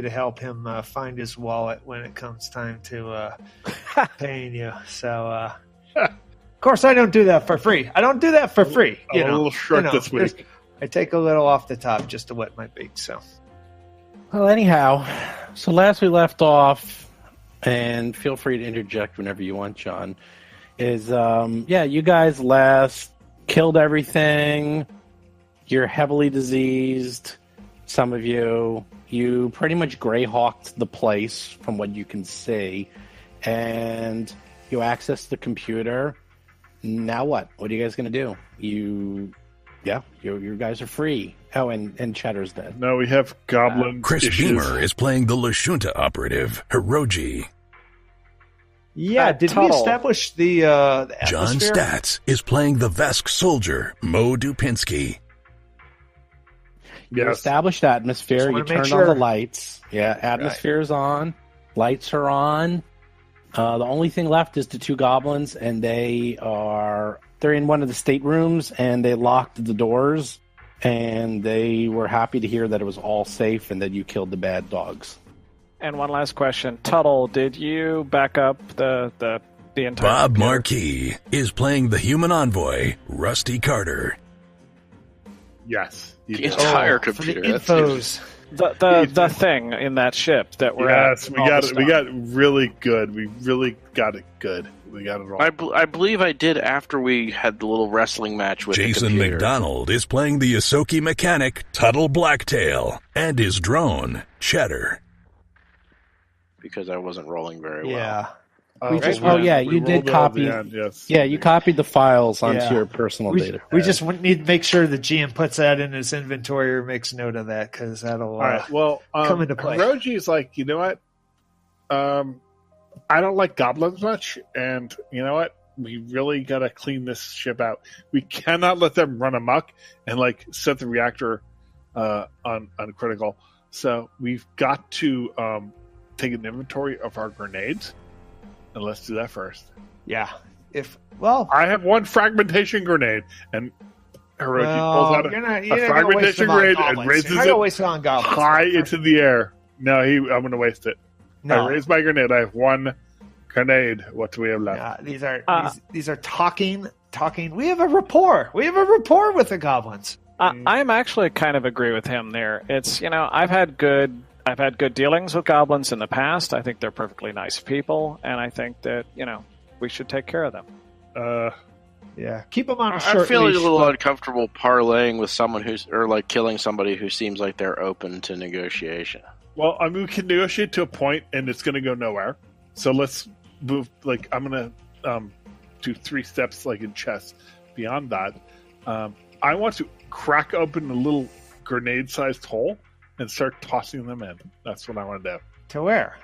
to help him find his wallet when it comes time to paying you. So, of course, I don't do that for free. You A know, little short this week. I take a little off the top just to wet my beak. So, Well, anyhow, so last we left off, and feel free to interject whenever you want, John, is, you guys last killed everything. You're heavily diseased. Some of you pretty much greyhawked the place from what you can see, and you access the computer. Now what? What are you guys going to do? You guys are free. Oh, and Cheddar's dead. No, we have goblin Chris issues. Beamer is playing the Lashunta operative, Hiroji. yeah, did we Tuttle. establish the John atmosphere? Statz is playing the Vesk soldier, Mo Dupinsky. You Yes. established atmosphere. Just You wanna make turned sure. on the lights. Yeah, atmosphere is on. Lights are on. The only thing left is the 2 goblins, and they're in one of the staterooms, and they locked the doors, and they were happy to hear that it was all safe and that you killed the bad dogs. And one last question. Tuttle, did you back up the entire Bob computer? Marquis is playing the human envoy, Rusty Carter. Yes. The entire For the computer. That's infos. The thing in that ship that we're at. Yes, we got really good. We really got it good. We got it all. I believe I did after we had the little wrestling match with Jason the computer. McDonald is playing the Yosoki mechanic, Tuttle Blacktail, and his drone, Cheddar. Because I wasn't rolling very well. Yeah. We just, we you did rolled it at copy. the end, yes. Yeah, you copied the files onto Yeah. your personal We data. just need to make sure the GM puts that in his inventory or makes note of that because that'll All right. Well, come into play. Hiroji's like, you know what? I don't like goblins much, and you know what? We really got to clean this ship out. We cannot let them run amok and like set the reactor on critical. So we've got to take an inventory of our grenades, and let's do that first. Yeah. I have one fragmentation grenade, and Hiroji pulls out a fragmentation grenade and raises it high into the air. No, I'm going to waste it. No. I raise my grenade. I have one grenade. What do we have left? These are talking. We have a rapport. We have a rapport with the goblins. I'm actually kind of agree with him there. It's I've had good dealings with goblins in the past. I think they're perfectly nice people, and I think that we should take care of them. Yeah, keep them on a short I feel leash, a little but- uncomfortable parlaying with someone killing somebody who seems like they're open to negotiation. Well, I mean, we can negotiate to a point, and it's going to go nowhere. So let's move. Like, I'm going to do 3 steps, like in chess. Beyond that, I want to crack open a little grenade-sized hole and start tossing them in. That's what I want to do. To where?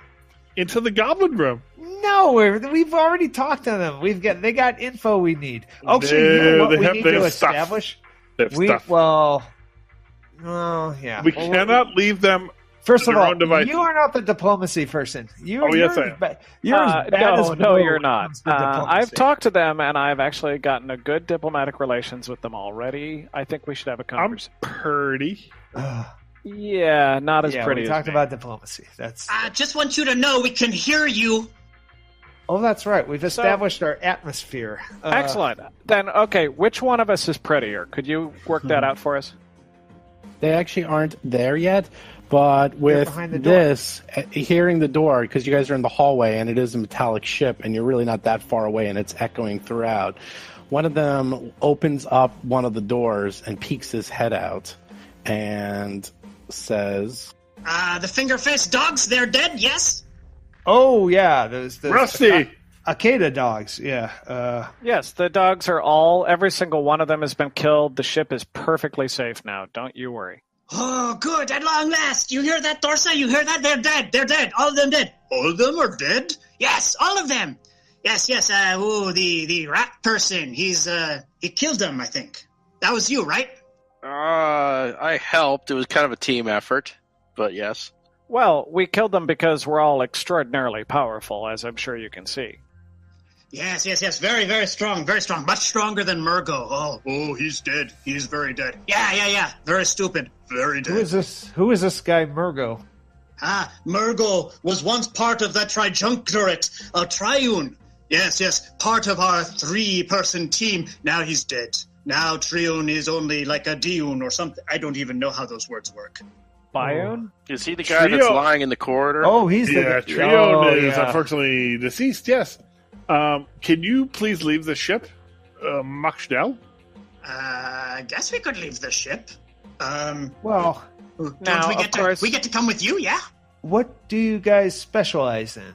Into the goblin room. No, we've already talked to them. They got info we need. Actually, we need to establish. They have stuff. Yeah. We cannot leave them. First of their all, own device. you are not the diplomacy person. Yes, I am. You're as bad as no, Will you're not. comes to diplomacy. I've talked to them, and I've actually gotten a good diplomatic relations with them already. I think we should have a conversation. I'm pretty. Yeah, not as pretty we as talked me. about diplomacy. That's. I just want you to know we can hear you. Oh, that's right. We've established our atmosphere. Excellent. Then, okay, which one of us is prettier? Could you work that out for us? They actually aren't there yet, but with behind the door. this, hearing the door, because you guys are in the hallway and it is a metallic ship and you're really not that far away and it's echoing throughout, one of them opens up one of the doors and peeks his head out and says, The finger-faced dogs, they're dead, yes? Oh, yeah. Those Rusty! Akeda dogs, yeah. Yes, the dogs are every single one of them has been killed. The ship is perfectly safe now. Don't you worry. Oh, good, at long last. You hear that, Dorsa? You hear that? They're dead. They're dead. All of them dead. All of them are dead? Yes, all of them. Yes. The rat person. He killed them, I think. That was you, right? I helped. It was kind of a team effort, but yes. Well, we killed them because we're all extraordinarily powerful, as I'm sure you can see. Yes. Very, very strong. Very strong. Much stronger than Murgo. Oh, he's dead. He's very dead. Yeah. Very stupid. Very dead. Who is this guy, Murgo? Murgo was once part of that trijunctorate, a triune. Yes. Part of our 3-person team. Now he's dead. Now triune is only like a diune or something. I don't even know how those words work. Bioon? Is he the guy that's lying in the corridor? Oh, he's Trio is unfortunately deceased, yes. Can you please leave the ship, Maxdell? I guess we could leave the ship. Well, now, we get to come with you, yeah? what do you guys specialize in?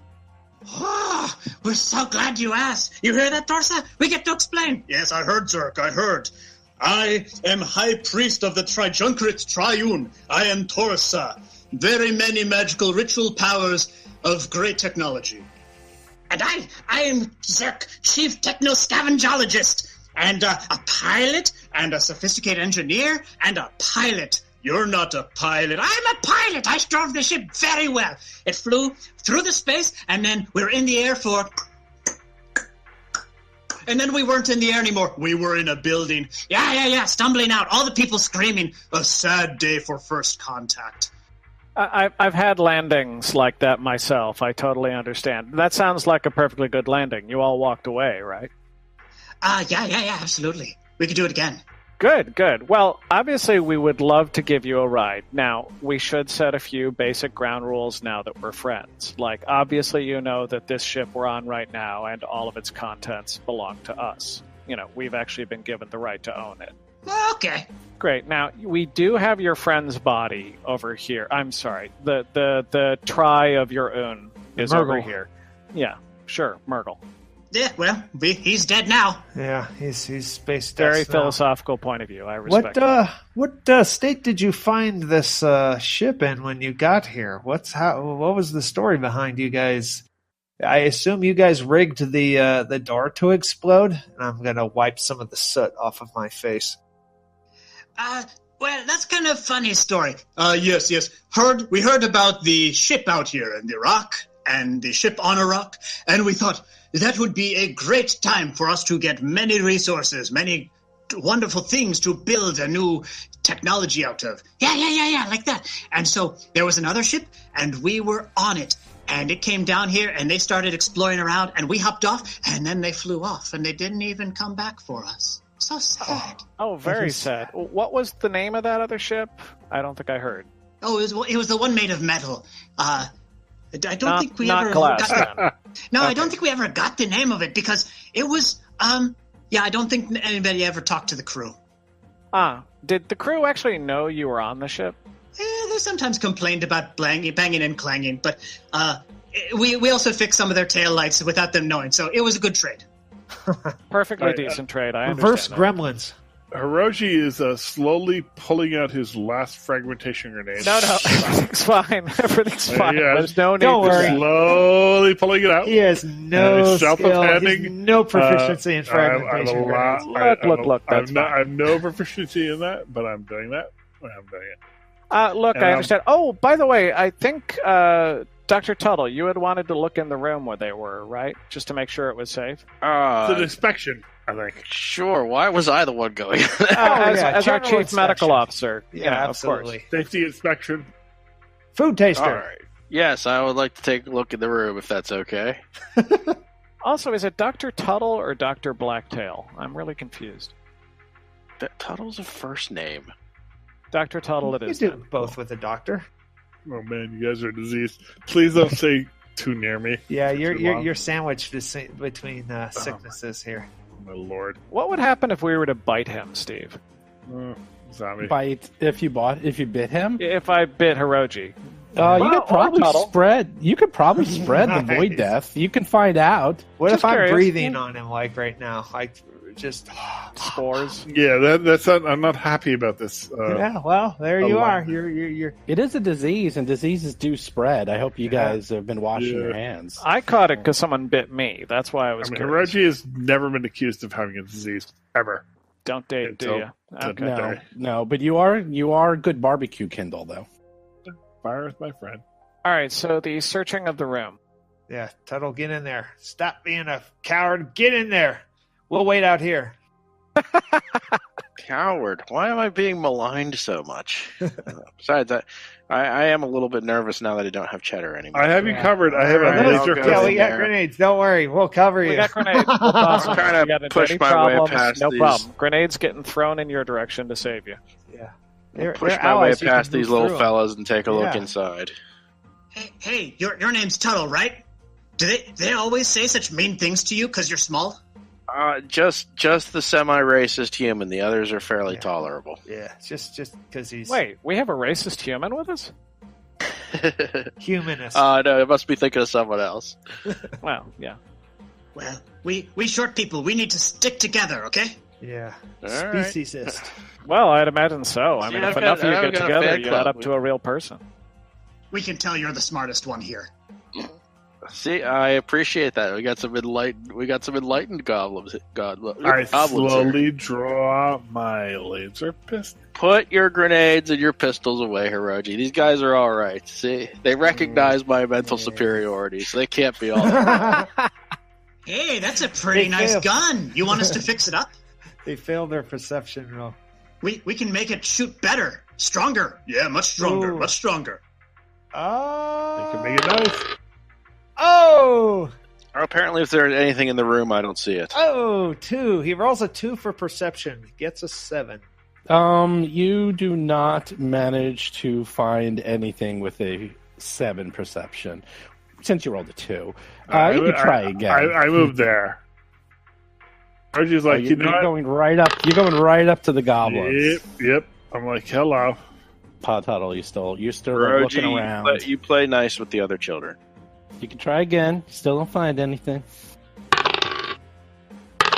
Oh, we're so glad you asked. You hear that, Dorsa? We get to explain. Yes, I heard, Zerk. I heard. I am High Priest of the Trijunctorate Triune. I am Torsa. Very many magical ritual powers of great technology. And I am Zerk, Chief Techno-Scavengelogist. And a pilot, and a sophisticated engineer, and a pilot. You're not a pilot. I'm a pilot. I drove the ship very well. It flew through the space, and then we were in the air for... And then we weren't in the air anymore. We were in a building. Yeah, stumbling out. All the people screaming. A sad day for first contact. I've had landings like that myself. I totally understand. That sounds like a perfectly good landing. You all walked away, right? Yeah, absolutely. We could do it again. Good. Well, obviously we would love to give you a ride. Now, we should set a few basic ground rules now that we're friends. Like, obviously you know that this ship we're on right now and all of its contents belong to us. We've actually been given the right to own it. Okay. Great. Now, we do have your friend's body over here. I'm sorry. The try of your own is Murgle. over here. Yeah. sure, Myrtle. Yeah, well, he's dead now. Yeah, he's space Very dust now. philosophical point of view. I respect it. What state did you find this ship in when you got here? What was the story behind you guys? I assume you guys rigged the door to explode, and I'm gonna wipe some of the soot off of my face. Well, that's kind of funny story. Yes. We heard about the ship out here in the rock, and the ship on a rock, and we thought that would be a great time for us to get many resources, many wonderful things to build a new technology out of. Yeah, like that. And so there was another ship, and we were on it. And it came down here, and they started exploring around, and we hopped off, and then they flew off, and they didn't even come back for us. So sad. Oh, very sad. What was the name of that other ship? I don't think I heard. Oh, it was the one made of metal. I don't think we ever glass, got No, okay. I don't think we ever got the name of it because it was I don't think anybody ever talked to the crew. Did the crew actually know you were on the ship? They sometimes complained about banging and clanging, but we also fixed some of their taillights without them knowing, so it was a good trade. Perfectly decent trade. I reverse understand gremlins. Hiroji is slowly pulling out his last fragmentation grenade. No, everything's fine. Everything's fine. Yeah, there's no need. Don't worry. Slowly pulling it out. He has no skill. He has no proficiency in fragmentation. Look. I have no proficiency in that, but I'm doing that. I'm doing it. Look, I understand. Oh, by the way, I think Dr. Tuttle, you had wanted to look in the room where they were, right? Just to make sure it was safe. It's an inspection, I think. Sure. Why was I the one going? As our chief medical officer. Yeah, absolutely. Of course. Safety inspection. Food taster. All right. Yes, I would like to take a look in the room if that's okay. Also, is it Dr. Tuttle or Dr. Blacktail? I'm really confused. Tuttle's a first name. Dr. Tuttle it is. You do both with a doctor. Oh man, you guys are diseased. Please don't say too near me. Yeah, you're sandwiched between sicknesses here. My lord. What would happen if we were to bite him, Steve? Zombie. Bite if you bit him? If I bit Hiroji. You could probably spread the void death. You can find out. What if I'm breathing on him like right now? Like just spores. Yeah, that's not, I'm not happy about this. Yeah, well, there you are. You're. It is a disease, and diseases do spread. I hope you guys have been washing your hands. I caught it because someone bit me. That's why I was. Hiroji has never been accused of having a disease ever. Don't date, do you? Okay. No, but you are a good barbecue kindle, though. Fire with my friend. All right, so the searching of the room. Yeah, Tuttle, get in there. Stop being a coward. Get in there. We'll wait out here. Coward. Why am I being maligned so much? Besides that, I am a little bit nervous now that I don't have cheddar anymore. I have you covered. I have a laser. Yeah, we got grenades. Don't worry. We'll cover you. We got grenades. I'm trying to push my way past no these. problem. Grenades getting thrown in your direction to save you. Yeah. Push my way past these little fellas and take a look inside. Hey, your name's Tuttle, right? Do they always say such mean things to you because you're small? Just the semi-racist human. The others are fairly tolerable. Yeah, just because he's... Wait, we have a racist human with us? Humanist. No, it must be thinking of someone else. Well, yeah. Well, we short people, we need to stick together, okay? Yeah. Right. Speciesist. Well, I'd imagine so. I mean, if enough of you get together, you add up to a real person. We can tell you're the smartest one here. See, I appreciate that. We got some enlightened goblins. I slowly draw out my laser pistol. Put your grenades and your pistols away, Hiroji. These guys are all right. See, they recognize my mental superiority, so they can't be all right. Hey, that's a pretty nice gun. You want us to fix it up? They failed their perception roll. We can make it shoot better, stronger. Yeah, much stronger, much stronger. Oh, They can make it nice. Oh! Apparently, if there's anything in the room, I don't see it. Oh, 2. He rolls a 2 for perception. Gets a 7. You do not manage to find anything with a 7 perception. Since you rolled a 2. You can try again. I moved there. I was just like, you're going right up. You're going right up to the goblins. Yep. I'm like, hello. Tuttle, you're still Hiroji, looking around. You play nice with the other children. You can try again. Still don't find anything.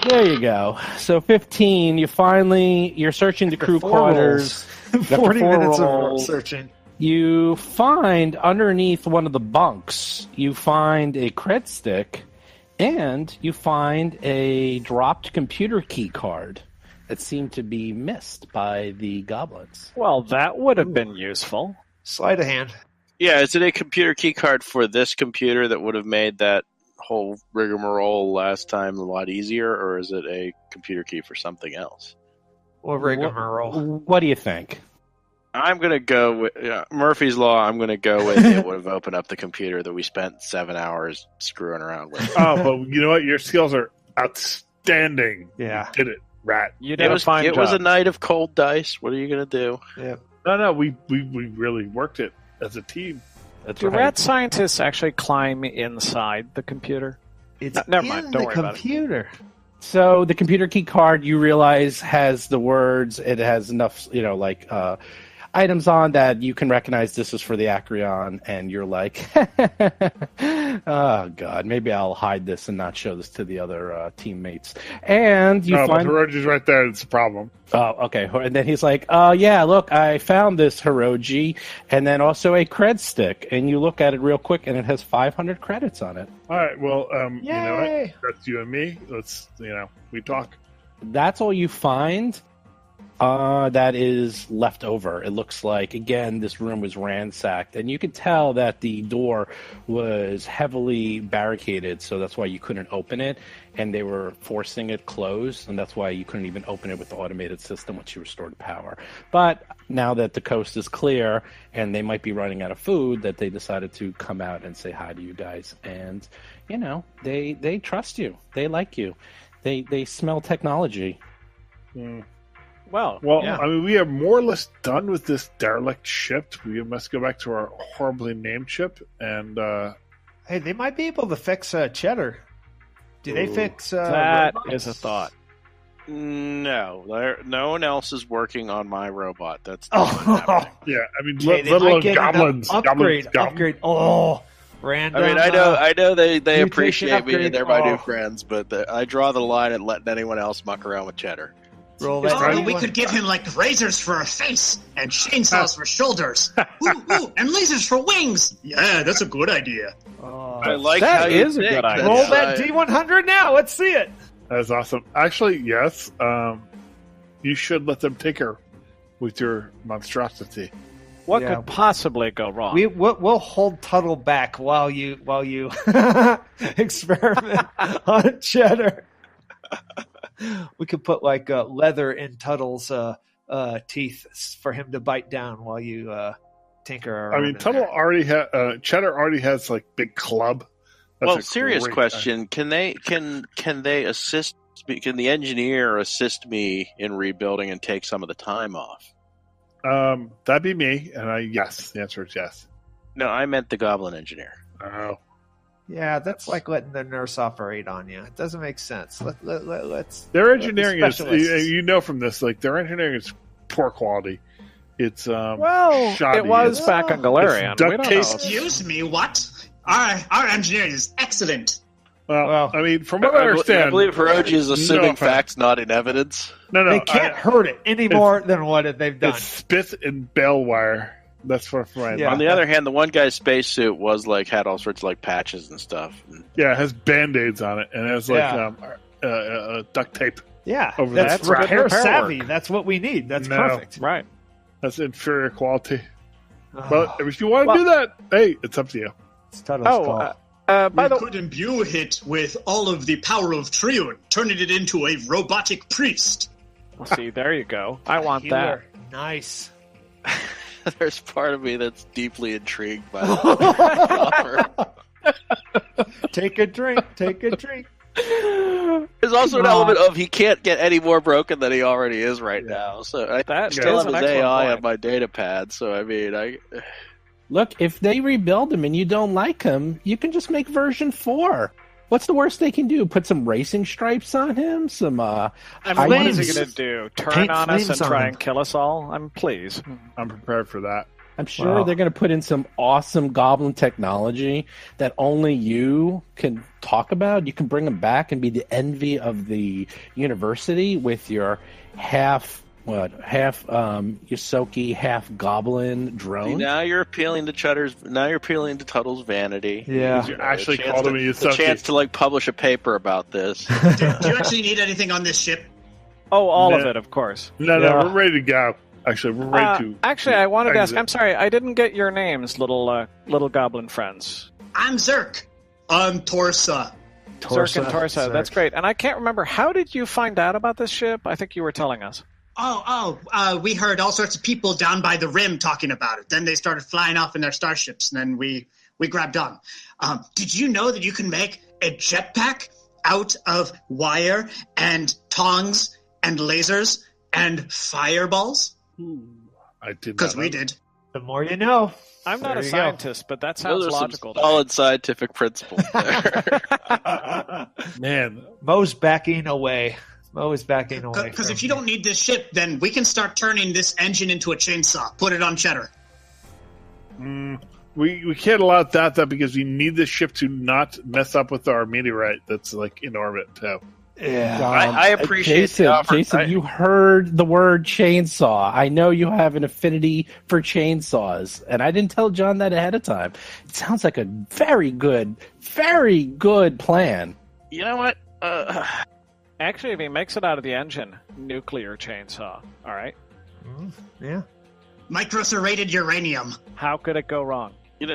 There you go. So 15, you're searching the crew quarters. 40 minutes rolls. of searching. You find underneath one of the bunks, you find a cred stick, and you find a dropped computer key card that seemed to be missed by the goblins. Well, that would have been useful. Sleight of hand. Yeah, is it a computer key card for this computer that would have made that whole rigmarole last time a lot easier, or is it a computer key for something else? Or rigmarole. What do you think? I'm going to go with Murphy's Law. I'm going to go with it would have opened up the computer that we spent 7 hours screwing around with. Oh, but you know what? Your skills are outstanding. Yeah. You did it, rat. You did a fine job. It was a night of cold dice. What are you going to do? Yeah. No, we really worked it as a team. That's Do right. rat scientists actually climb inside the computer? It's never in mind. Don't the worry about it. computer. So the computer key card, you realize, has the words. It has enough, items on that you can recognize this is for the Acreon, and you're like, oh god, maybe I'll hide this and not show this to the other teammates. And you find Hiroji's right there. It's a problem. Oh, okay. And then he's like, oh, yeah, look, I found this Hiroji, and then also a cred stick. And you look at it real quick, and it has 500 credits on it. All right, well, you know Yay! what? That's you and me. Let's, we talk. That's all you find that is left over. It looks like, again, this room was ransacked, and you could tell that the door was heavily barricaded, so that's why you couldn't open it, and they were forcing it closed, and that's why you couldn't even open it with the automated system once you restored power. But now that the coast is clear, and they might be running out of food, that they decided to come out and say hi to you guys, and, they trust you. They like you. They smell technology. Mm. Well, yeah. I mean, we are more or less done with this derelict ship. We must go back to our horribly named ship. And hey, they might be able to fix Cheddar. Do they fix that robots? is a thought. No, no one else is working on my robot. That's Oh, yeah, I mean, okay, they let might alone get goblins. an upgrade. Oh, random. I mean, I know they mutation appreciate me upgrade. and they're my new Oh. friends, but I draw the line at letting anyone else muck around with Cheddar. Roll If that. only we could give him like razors for a face and chainsaws for shoulders. Ooh, and lasers for wings. Yeah, that's a good idea. Oh. I like That how you is a think. good idea. Roll That's- that D100 now. Let's see it. That's awesome. Actually, yes. You should let them tinker with your monstrosity. What Yeah. could possibly go wrong? We'll hold Tuttle back while you experiment on Cheddar. We could put like leather in Tuttle's teeth for him to bite down while you tinker around. I mean, Tuttle already Cheddar already has like big club. That's Well, a serious great- question: Can they assist? Can the engineer assist me in rebuilding and take some of the time off? That'd be me, and yes. The answer is yes. No, I meant the goblin engineer. Oh, Yeah, that's like letting the nurse operate on you. It doesn't make sense. Let's. their engineering is specialists. you know from this, like their engineering is poor quality. It's well, shoddy. it was It's- back on Galarian. it's We don't know. duct-taped. Excuse me, what? Our engineering is excellent. Well, I mean, from what I I understand, believe Hiroji is assuming No, facts, not in evidence. no, They can't hurt it any more than what they've done. It's spit and bale wire. That's what my Yeah. On the other hand, the one guy's spacesuit was had all sorts of patches and stuff. Yeah, it has band-aids on it, and it has Yeah. duct tape. Yeah, Over that's there. repair Repair savvy. work. That's what we need. That's No. perfect. Right. That's inferior quality. Oh, But if you want to do that, hey, it's up to you. it's Tuttle's Oh, call. by We the could imbue it with all of the power of Triune, turning it into a robotic priest. see, there you go. I want that. Healer. Nice. There's part of me that's deeply intrigued by the offer. Take a drink. Take a drink. There's also an element of he can't get any more broken than he already is right now. So I That still is have an his excellent AI point. on my data pad. So I mean, Look, if they rebuild him and you don't like him, you can just make version 4. What's the worst they can do? Put some racing stripes on him? Some, I mean, what is Flames. he going to do? Turn Paint on us and flames on try him. and kill us all? Please. I'm prepared for that. I'm sure Wow. they're going to put in some awesome goblin technology that only you can talk about. You can bring them back and be the envy of the university with your half Yosoki, half goblin drone. Now you're appealing to Cheddar's. Now you're appealing to Tuttle's vanity. Yeah. You actually The chance called him a The Yosoki. chance to publish a paper about this. Do you actually need anything on this ship? Oh, all of No. it, of course. No, Yeah. we're ready to go. Actually, we're ready to. Actually, I wanted to ask. exit. I'm sorry, I didn't get your names, little goblin friends. I'm Zerk. I'm Torsa. Zerk and Torsa. Zerk. That's great. And I can't remember, how did you find out about this ship? I think you were telling us. We heard all sorts of people down by the rim talking about it. Then they started flying off in their starships, and then we grabbed on. Did you know that you can make a jetpack out of wire and tongs and lasers and fireballs? I did Because not we know. did. The more you know. I'm not There a you go. scientist, but that sounds Those are logical. some solid scientific principles there. Man, Mo's backing away. Mo is backing away. Because from if you don't need this ship, then we can start turning this engine into a chainsaw. Put it on Cheddar. we can't allow that because we need this ship to not mess up with our meteorite that's in orbit too. Yeah. I appreciate Jason, the offer. Jason, you heard the word chainsaw. I know you have an affinity for chainsaws, and I didn't tell John that ahead of time. It sounds like a very good plan. You know what? Actually, if he makes it out of the engine, nuclear chainsaw. All right. Yeah. Microserrated uranium. How could it go wrong?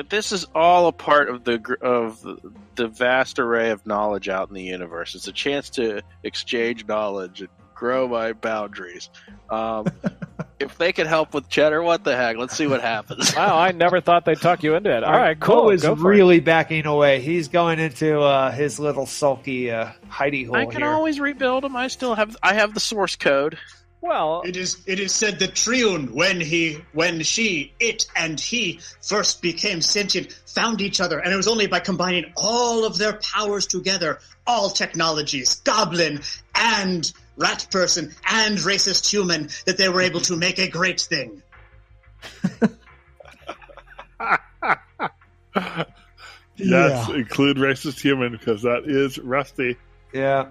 This is all a part of the vast array of knowledge out in the universe. It's a chance to exchange knowledge and grow my boundaries. If they can help with Cheddar, what the heck? Let's see what happens. Wow, I never thought they'd talk you into it. All right, Mo cool. is Go for really backing away. He's going into his little sulky hidey hole I can here. always rebuild them. I have the source code. it. Well, It is said that Triune, when it and he first became sentient, found each other, and it was only by combining all of their powers together, all technologies, goblin and rat person and racist human, that they were able to make a great thing. Yes, include racist human because that is rusty. Yeah.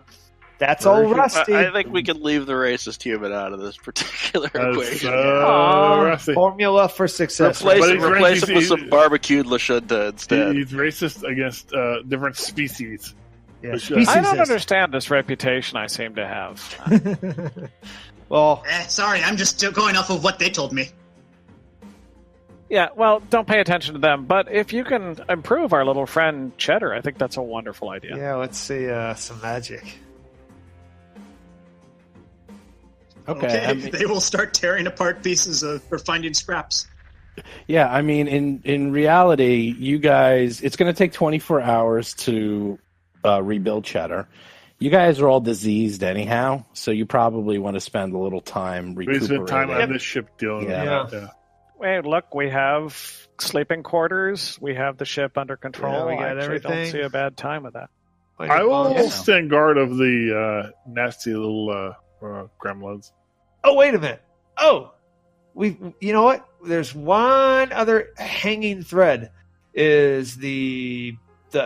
That's all rusty. I think we can leave the racist human out of this particular That's equation. rusty. Formula for success. But he's Replace it with racist. some barbecued Lashunta instead. He's racist against different species. Yeah. Which, I don't Speciesist. understand this reputation I seem to have. Well, Sorry, I'm just still going off of what they told me. Yeah, well, don't pay attention to them. But if you can improve our little friend Cheddar, I think that's a wonderful idea. yeah, let's see some magic. Okay. I mean, They will start tearing apart pieces or finding scraps. yeah, I mean, in reality, you guys, it's going to take 24 hours to rebuild Cheddar. You guys are all diseased anyhow, so you probably want to spend a little time We recuperating. spent time on this ship dealing Yeah. with that. Hey, look, we have sleeping quarters. We have the ship under control. Yeah, we got I actually don't everything. see a bad time with that. I will Yeah. stand guard of the nasty little gremlins. Oh, wait a minute. Oh, you know what? There's one other hanging thread. Is the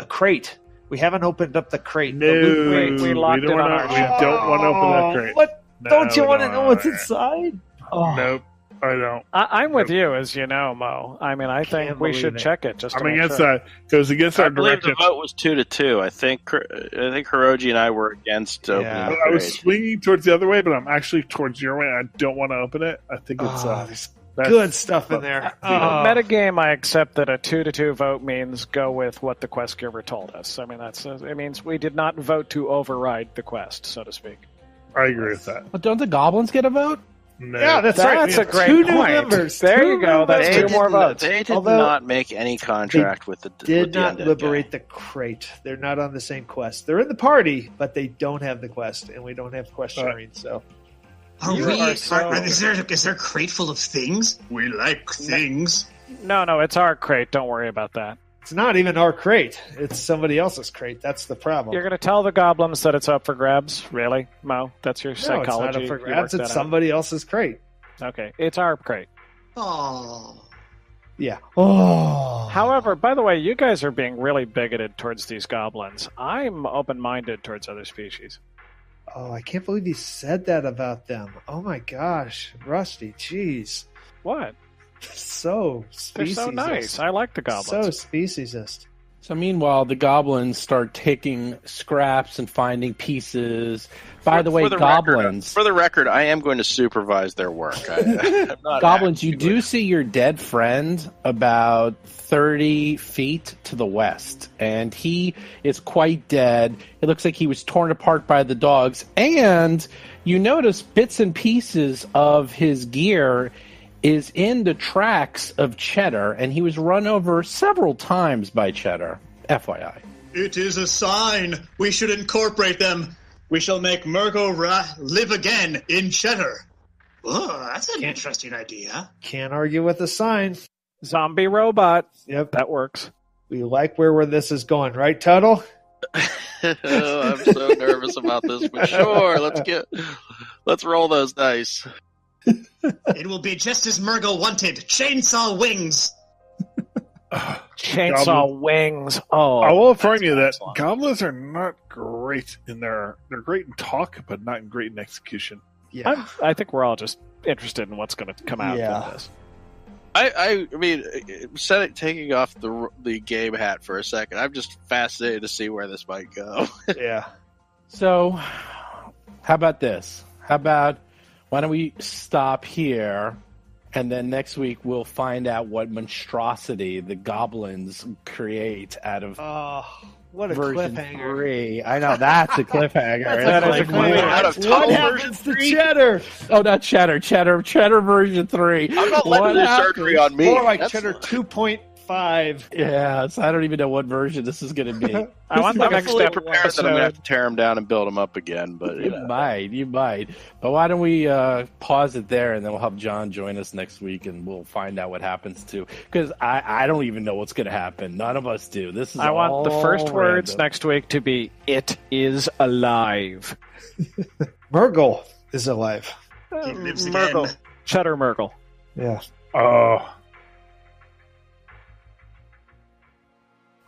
crate? We haven't opened up the crate. No, The loot crate. We locked it on our we ship. don't want to open that crate. What? No, Don't you we want to don't know wanna- what's inside? Oh, Nope, I don't. I'm with you, as you know, Mo. I mean, I think Can't we believe should it. check it just to I'm make against sure. that. Goes against I our believe directive. the vote was 2-2. I think Hiroji and I were against opening Yeah. the I was crate. swinging towards the other way, but I'm actually towards your way. I don't want to open it. I think it's there's that's- good stuff in there. Metagame, I accept that a 2-2 vote means go with what the quest giver told us. I mean, it means we did not vote to override the quest, so to speak. I agree with that. But don't the goblins get a vote? No. Yeah, that's right. We That's a have great two point. new members. There Two you go. new That's members. two They more did not- votes. They did Although not make any contract with the Did with the not undead liberate guy. the crate. They're not on the same quest. They're in the party, but they don't have the quest, and we don't have quest sharing. So Is there a crate full of things? We like things. No, it's our crate. Don't worry about that. it's not even our crate. It's somebody else's crate. That's the problem. You're going to tell the goblins that it's up for grabs? Really, Mo? That's your no, psychology? it's not up for You grabs. worked that It's out. somebody else's crate. Okay, it's our crate. Oh. Yeah. Oh. However, by the way, you guys are being really bigoted towards these goblins. I'm open-minded towards other species. Oh, I can't believe you said that about them. Oh my gosh, Rusty, jeez. What? So speciesist. They're so nice. I like the goblins. So speciesist. So meanwhile, the goblins start taking scraps and finding pieces. By the way, goblins... for the record, I am going to supervise their work. I'm not goblins, you do see your dead friend about 30 feet to the west, and he is quite dead. It looks like he was torn apart by the dogs, and you notice bits and pieces of his gear is in the tracks of Cheddar, and he was run over several times by Cheddar. FYI. It is a sign. We should incorporate them. We shall make Murgo live again in Cheddar. Oh, that's an interesting idea. Can't argue with the sign. Zombie robot. Yep. That works. We like where this is going, right, Tuttle? I'm so nervous about this, but sure, let's roll those dice. It will be just as Murgo wanted. Chainsaw wings. Chainsaw wings. Oh, I will inform you that goblins are not great they're great in talk, but not great in execution. Yeah. I think we're all just interested in what's going to come out of this. I mean, taking off the game hat for a second, I'm just fascinated to see where this might go. Yeah. So, how about this? Why don't we stop here, and then next week we'll find out what monstrosity the goblins create out of what a version cliffhanger. 3. I know, that's a cliffhanger. That is a cliffhanger. Out of What happens to Cheddar? Oh, not Cheddar version 3. I'm not letting the surgery on me. More like Cheddar 2.5. Yeah, so I don't even know what version this is going to be. I want the next Fully episode. prepared that I'm going to have to tear them down and build them up again. But You might. But why don't we pause it there, and then we'll have John join us next week, and we'll find out what happens too. Because I don't even know what's going to happen. None of us do. I want the first words next week to be, "It is alive." Murgle is alive. He lives Murgle. again. Cheddar Murgle. Yeah. Oh,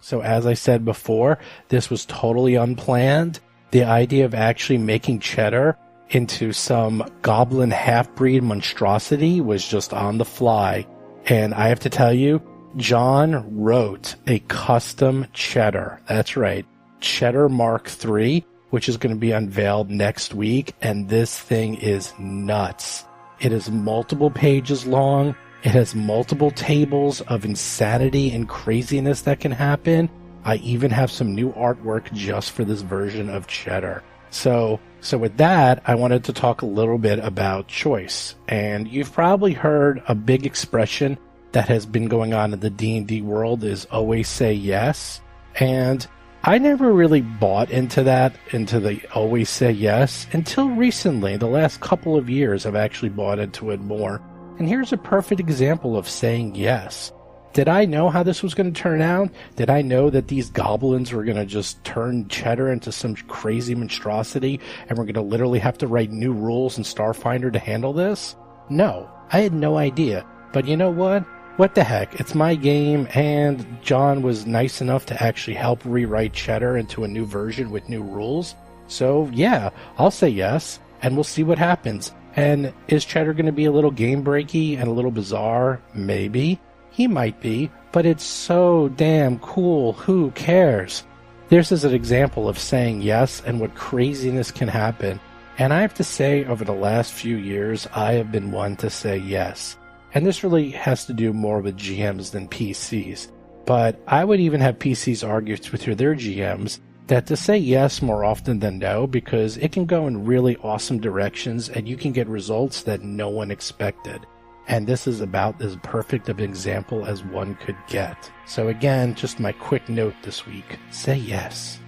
So as I said before, this was totally unplanned. The idea of actually making Cheddar into some goblin half-breed monstrosity was just on the fly. And I have to tell you, John wrote a custom Cheddar. That's right. Cheddar Mark III, which is going to be unveiled next week. And this thing is nuts. It is multiple pages long. It has multiple tables of insanity and craziness that can happen. I even have some new artwork just for this version of Cheddar. So with that, I wanted to talk a little bit about choice. And you've probably heard a big expression that has been going on in the D&D world is always say yes. And I never really bought into the always say yes until recently. The last couple of years, I've actually bought into it more. And here's a perfect example of saying yes. Did I know how this was going to turn out? Did I know that these goblins were going to just turn Cheddar into some crazy monstrosity and we're going to literally have to write new rules in Starfinder to handle this? No, I had no idea. But you know what? What the heck? It's my game, and John was nice enough to actually help rewrite Cheddar into a new version with new rules. So yeah, I'll say yes, and we'll see what happens. And is Cheddar going to be a little game-breaky and a little bizarre? Maybe. He might be, but it's so damn cool. Who cares? This is an example of saying yes and what craziness can happen. And I have to say, over the last few years, I have been one to say yes. And this really has to do more with GMs than PCs. But I would even have PCs argue with their GMs that to say yes more often than no, because it can go in really awesome directions and you can get results that no one expected. And this is about as perfect of an example as one could get. So again, just my quick note this week, say yes.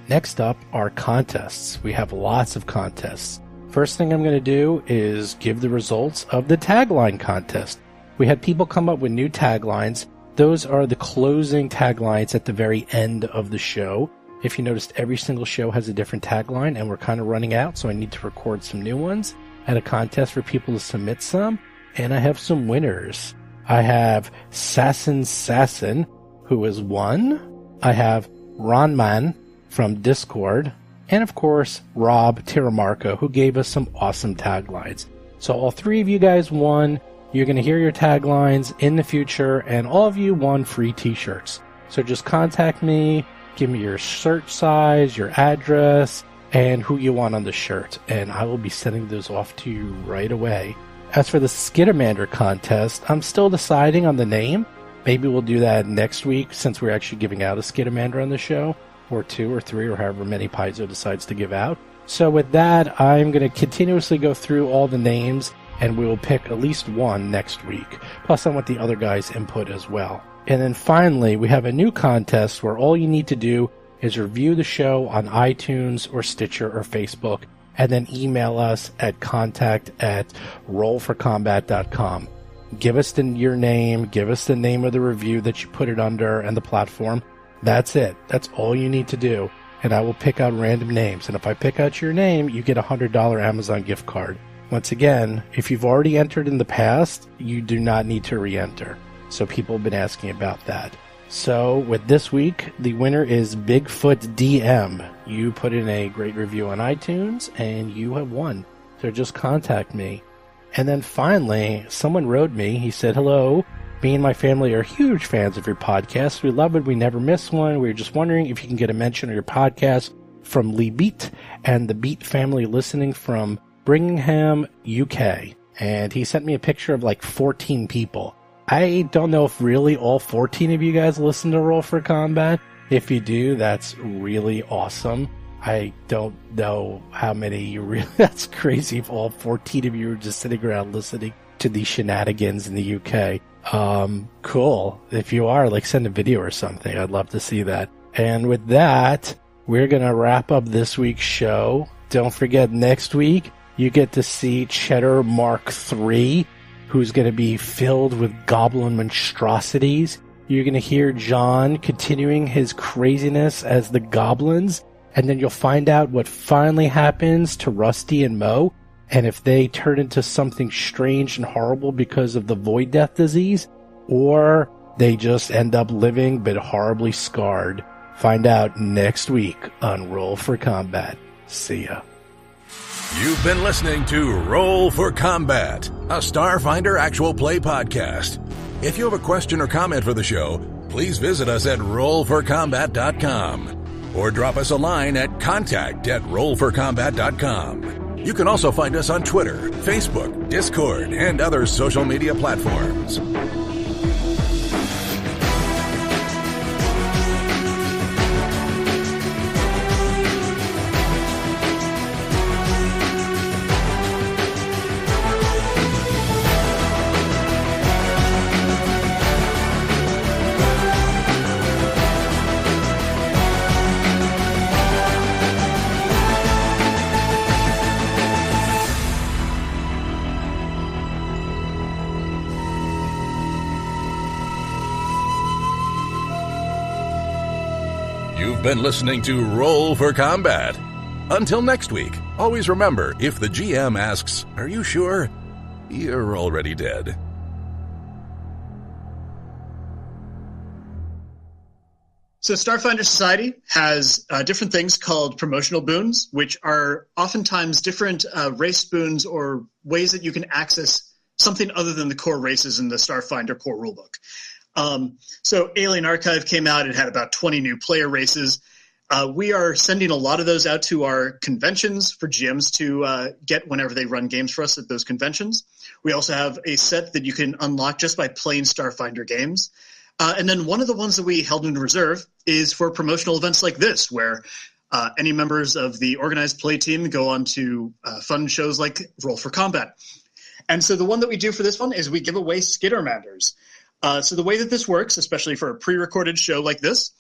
Next up are contests. We have lots of contests. First thing I'm going to do is give the results of the tagline contest. We had people come up with new taglines. Those are the closing taglines at the very end of the show. If you noticed, every single show has a different tagline, and we're kind of running out, so I need to record some new ones. I had a contest for people to submit some, and I have some winners. I have Sassin, who is 1. I have Ronman from Discord. And of course, Rob Tiramarco, who gave us some awesome taglines. So all 3 of you guys won. You're going to hear your taglines in the future, and all of you won free t-shirts. So just contact me, give me your shirt size, your address, and who you want on the shirt, and I will be sending those off to you right away. As for the Skittermander contest, I'm still deciding on the name. Maybe we'll do that next week, since we're actually giving out a Skittermander on the show, or 2 or 3, or however many Paizo decides to give out. So with that, I'm going to continuously go through all the names, and we will pick at least one next week. Plus, I want the other guys' input as well. And then finally, we have a new contest where all you need to do is review the show on iTunes or Stitcher or Facebook, and then email us at contact@rollforcombat.com. Give us your name, give us the name of the review that you put it under and the platform. That's it. That's all you need to do. And I will pick out random names. And if I pick out your name, you get a $100 Amazon gift card. Once again, if you've already entered in the past, you do not need to re-enter. So people have been asking about that. So with this week, the winner is Bigfoot DM. You put in a great review on iTunes, and you have won. So just contact me. And then finally, someone wrote me. He said, "Hello. Me and my family are huge fans of your podcast. We love it. We never miss one. We were just wondering if you can get a mention of your podcast from Lee Beat and the Beat family listening from Birmingham, UK." And he sent me a picture of like 14 people. I don't know if really all 14 of you guys listen to Roll for Combat. If you do, that's really awesome. I don't know how many you really... That's crazy if all 14 of you are just sitting around listening to these shenanigans in the UK. Cool. If you are, like, send a video or something. I'd love to see that. And with that, we're going to wrap up this week's show. Don't forget, next week, you get to see Cheddar Mark III, who's going to be filled with goblin monstrosities. You're going to hear John continuing his craziness as the goblins, and then you'll find out what finally happens to Rusty and Mo, and if they turn into something strange and horrible because of the Void Death disease, or they just end up living but horribly scarred. Find out next week on Roll for Combat. See ya. You've been listening to Roll for Combat, a Starfinder actual play podcast. If you have a question or comment for the show, please visit us at rollforcombat.com or drop us a line at contact@rollforcombat.com. You can also find us on Twitter, Facebook, Discord, and other social media platforms. You've been listening to Roll for Combat. Until next week, always remember, if the GM asks, "Are you sure?" you're already dead. So Starfinder Society has different things called promotional boons, which are oftentimes different race boons or ways that you can access something other than the core races in the Starfinder core rulebook. So Alien Archive came out. It had about 20 new player races. We are sending a lot of those out to our conventions for GMs to get whenever they run games for us at those conventions. We also have a set that you can unlock just by playing Starfinder games. And then one of the ones that we held in reserve is for promotional events like this, where any members of the organized play team go on to fun shows like Roll for Combat. And so the one that we do for this one is we give away Skittermanders. So the way that this works, especially for a pre-recorded show like this,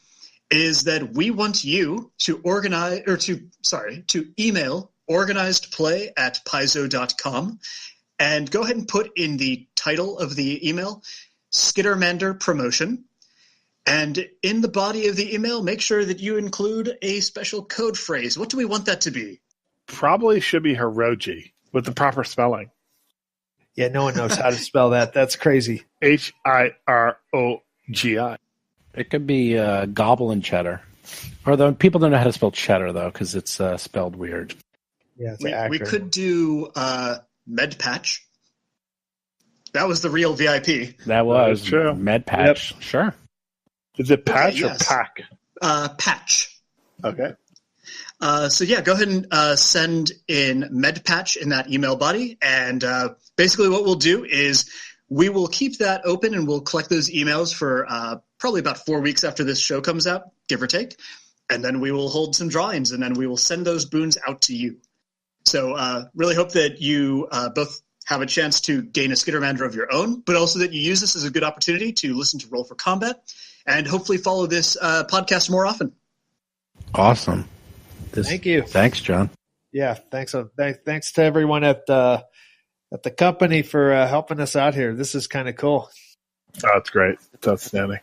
is that we want you to email organizedplay@paizo.com and go ahead and put in the title of the email Skittermander Promotion. And in the body of the email, make sure that you include a special code phrase. What do we want that to be? Probably should be Hiroji with the proper spelling. Yeah, no one knows how to spell that. That's crazy. HIROGI. It could be goblin cheddar. Although people don't know how to spell cheddar, though, because it's spelled weird. Yeah, it's We accurate. could do med patch. That was the real VIP. That was true. med patch. Yep. Sure. Is it patch Okay, or yes. pack? Patch. Okay. So yeah, go ahead and send in medpatch in that email body, and basically what we'll do is we will keep that open and we'll collect those emails for probably about 4 weeks after this show comes out, give or take, and then we will hold some drawings, and then we will send those boons out to you. So really hope that you both have a chance to gain a Skittermander of your own, but also that you use this as a good opportunity to listen to Roll for Combat and hopefully follow this podcast more often. Awesome. Thank you. Thanks, John. Yeah, thanks to everyone at the company for helping us out here. This is kind of cool. Oh, it's great. It's outstanding.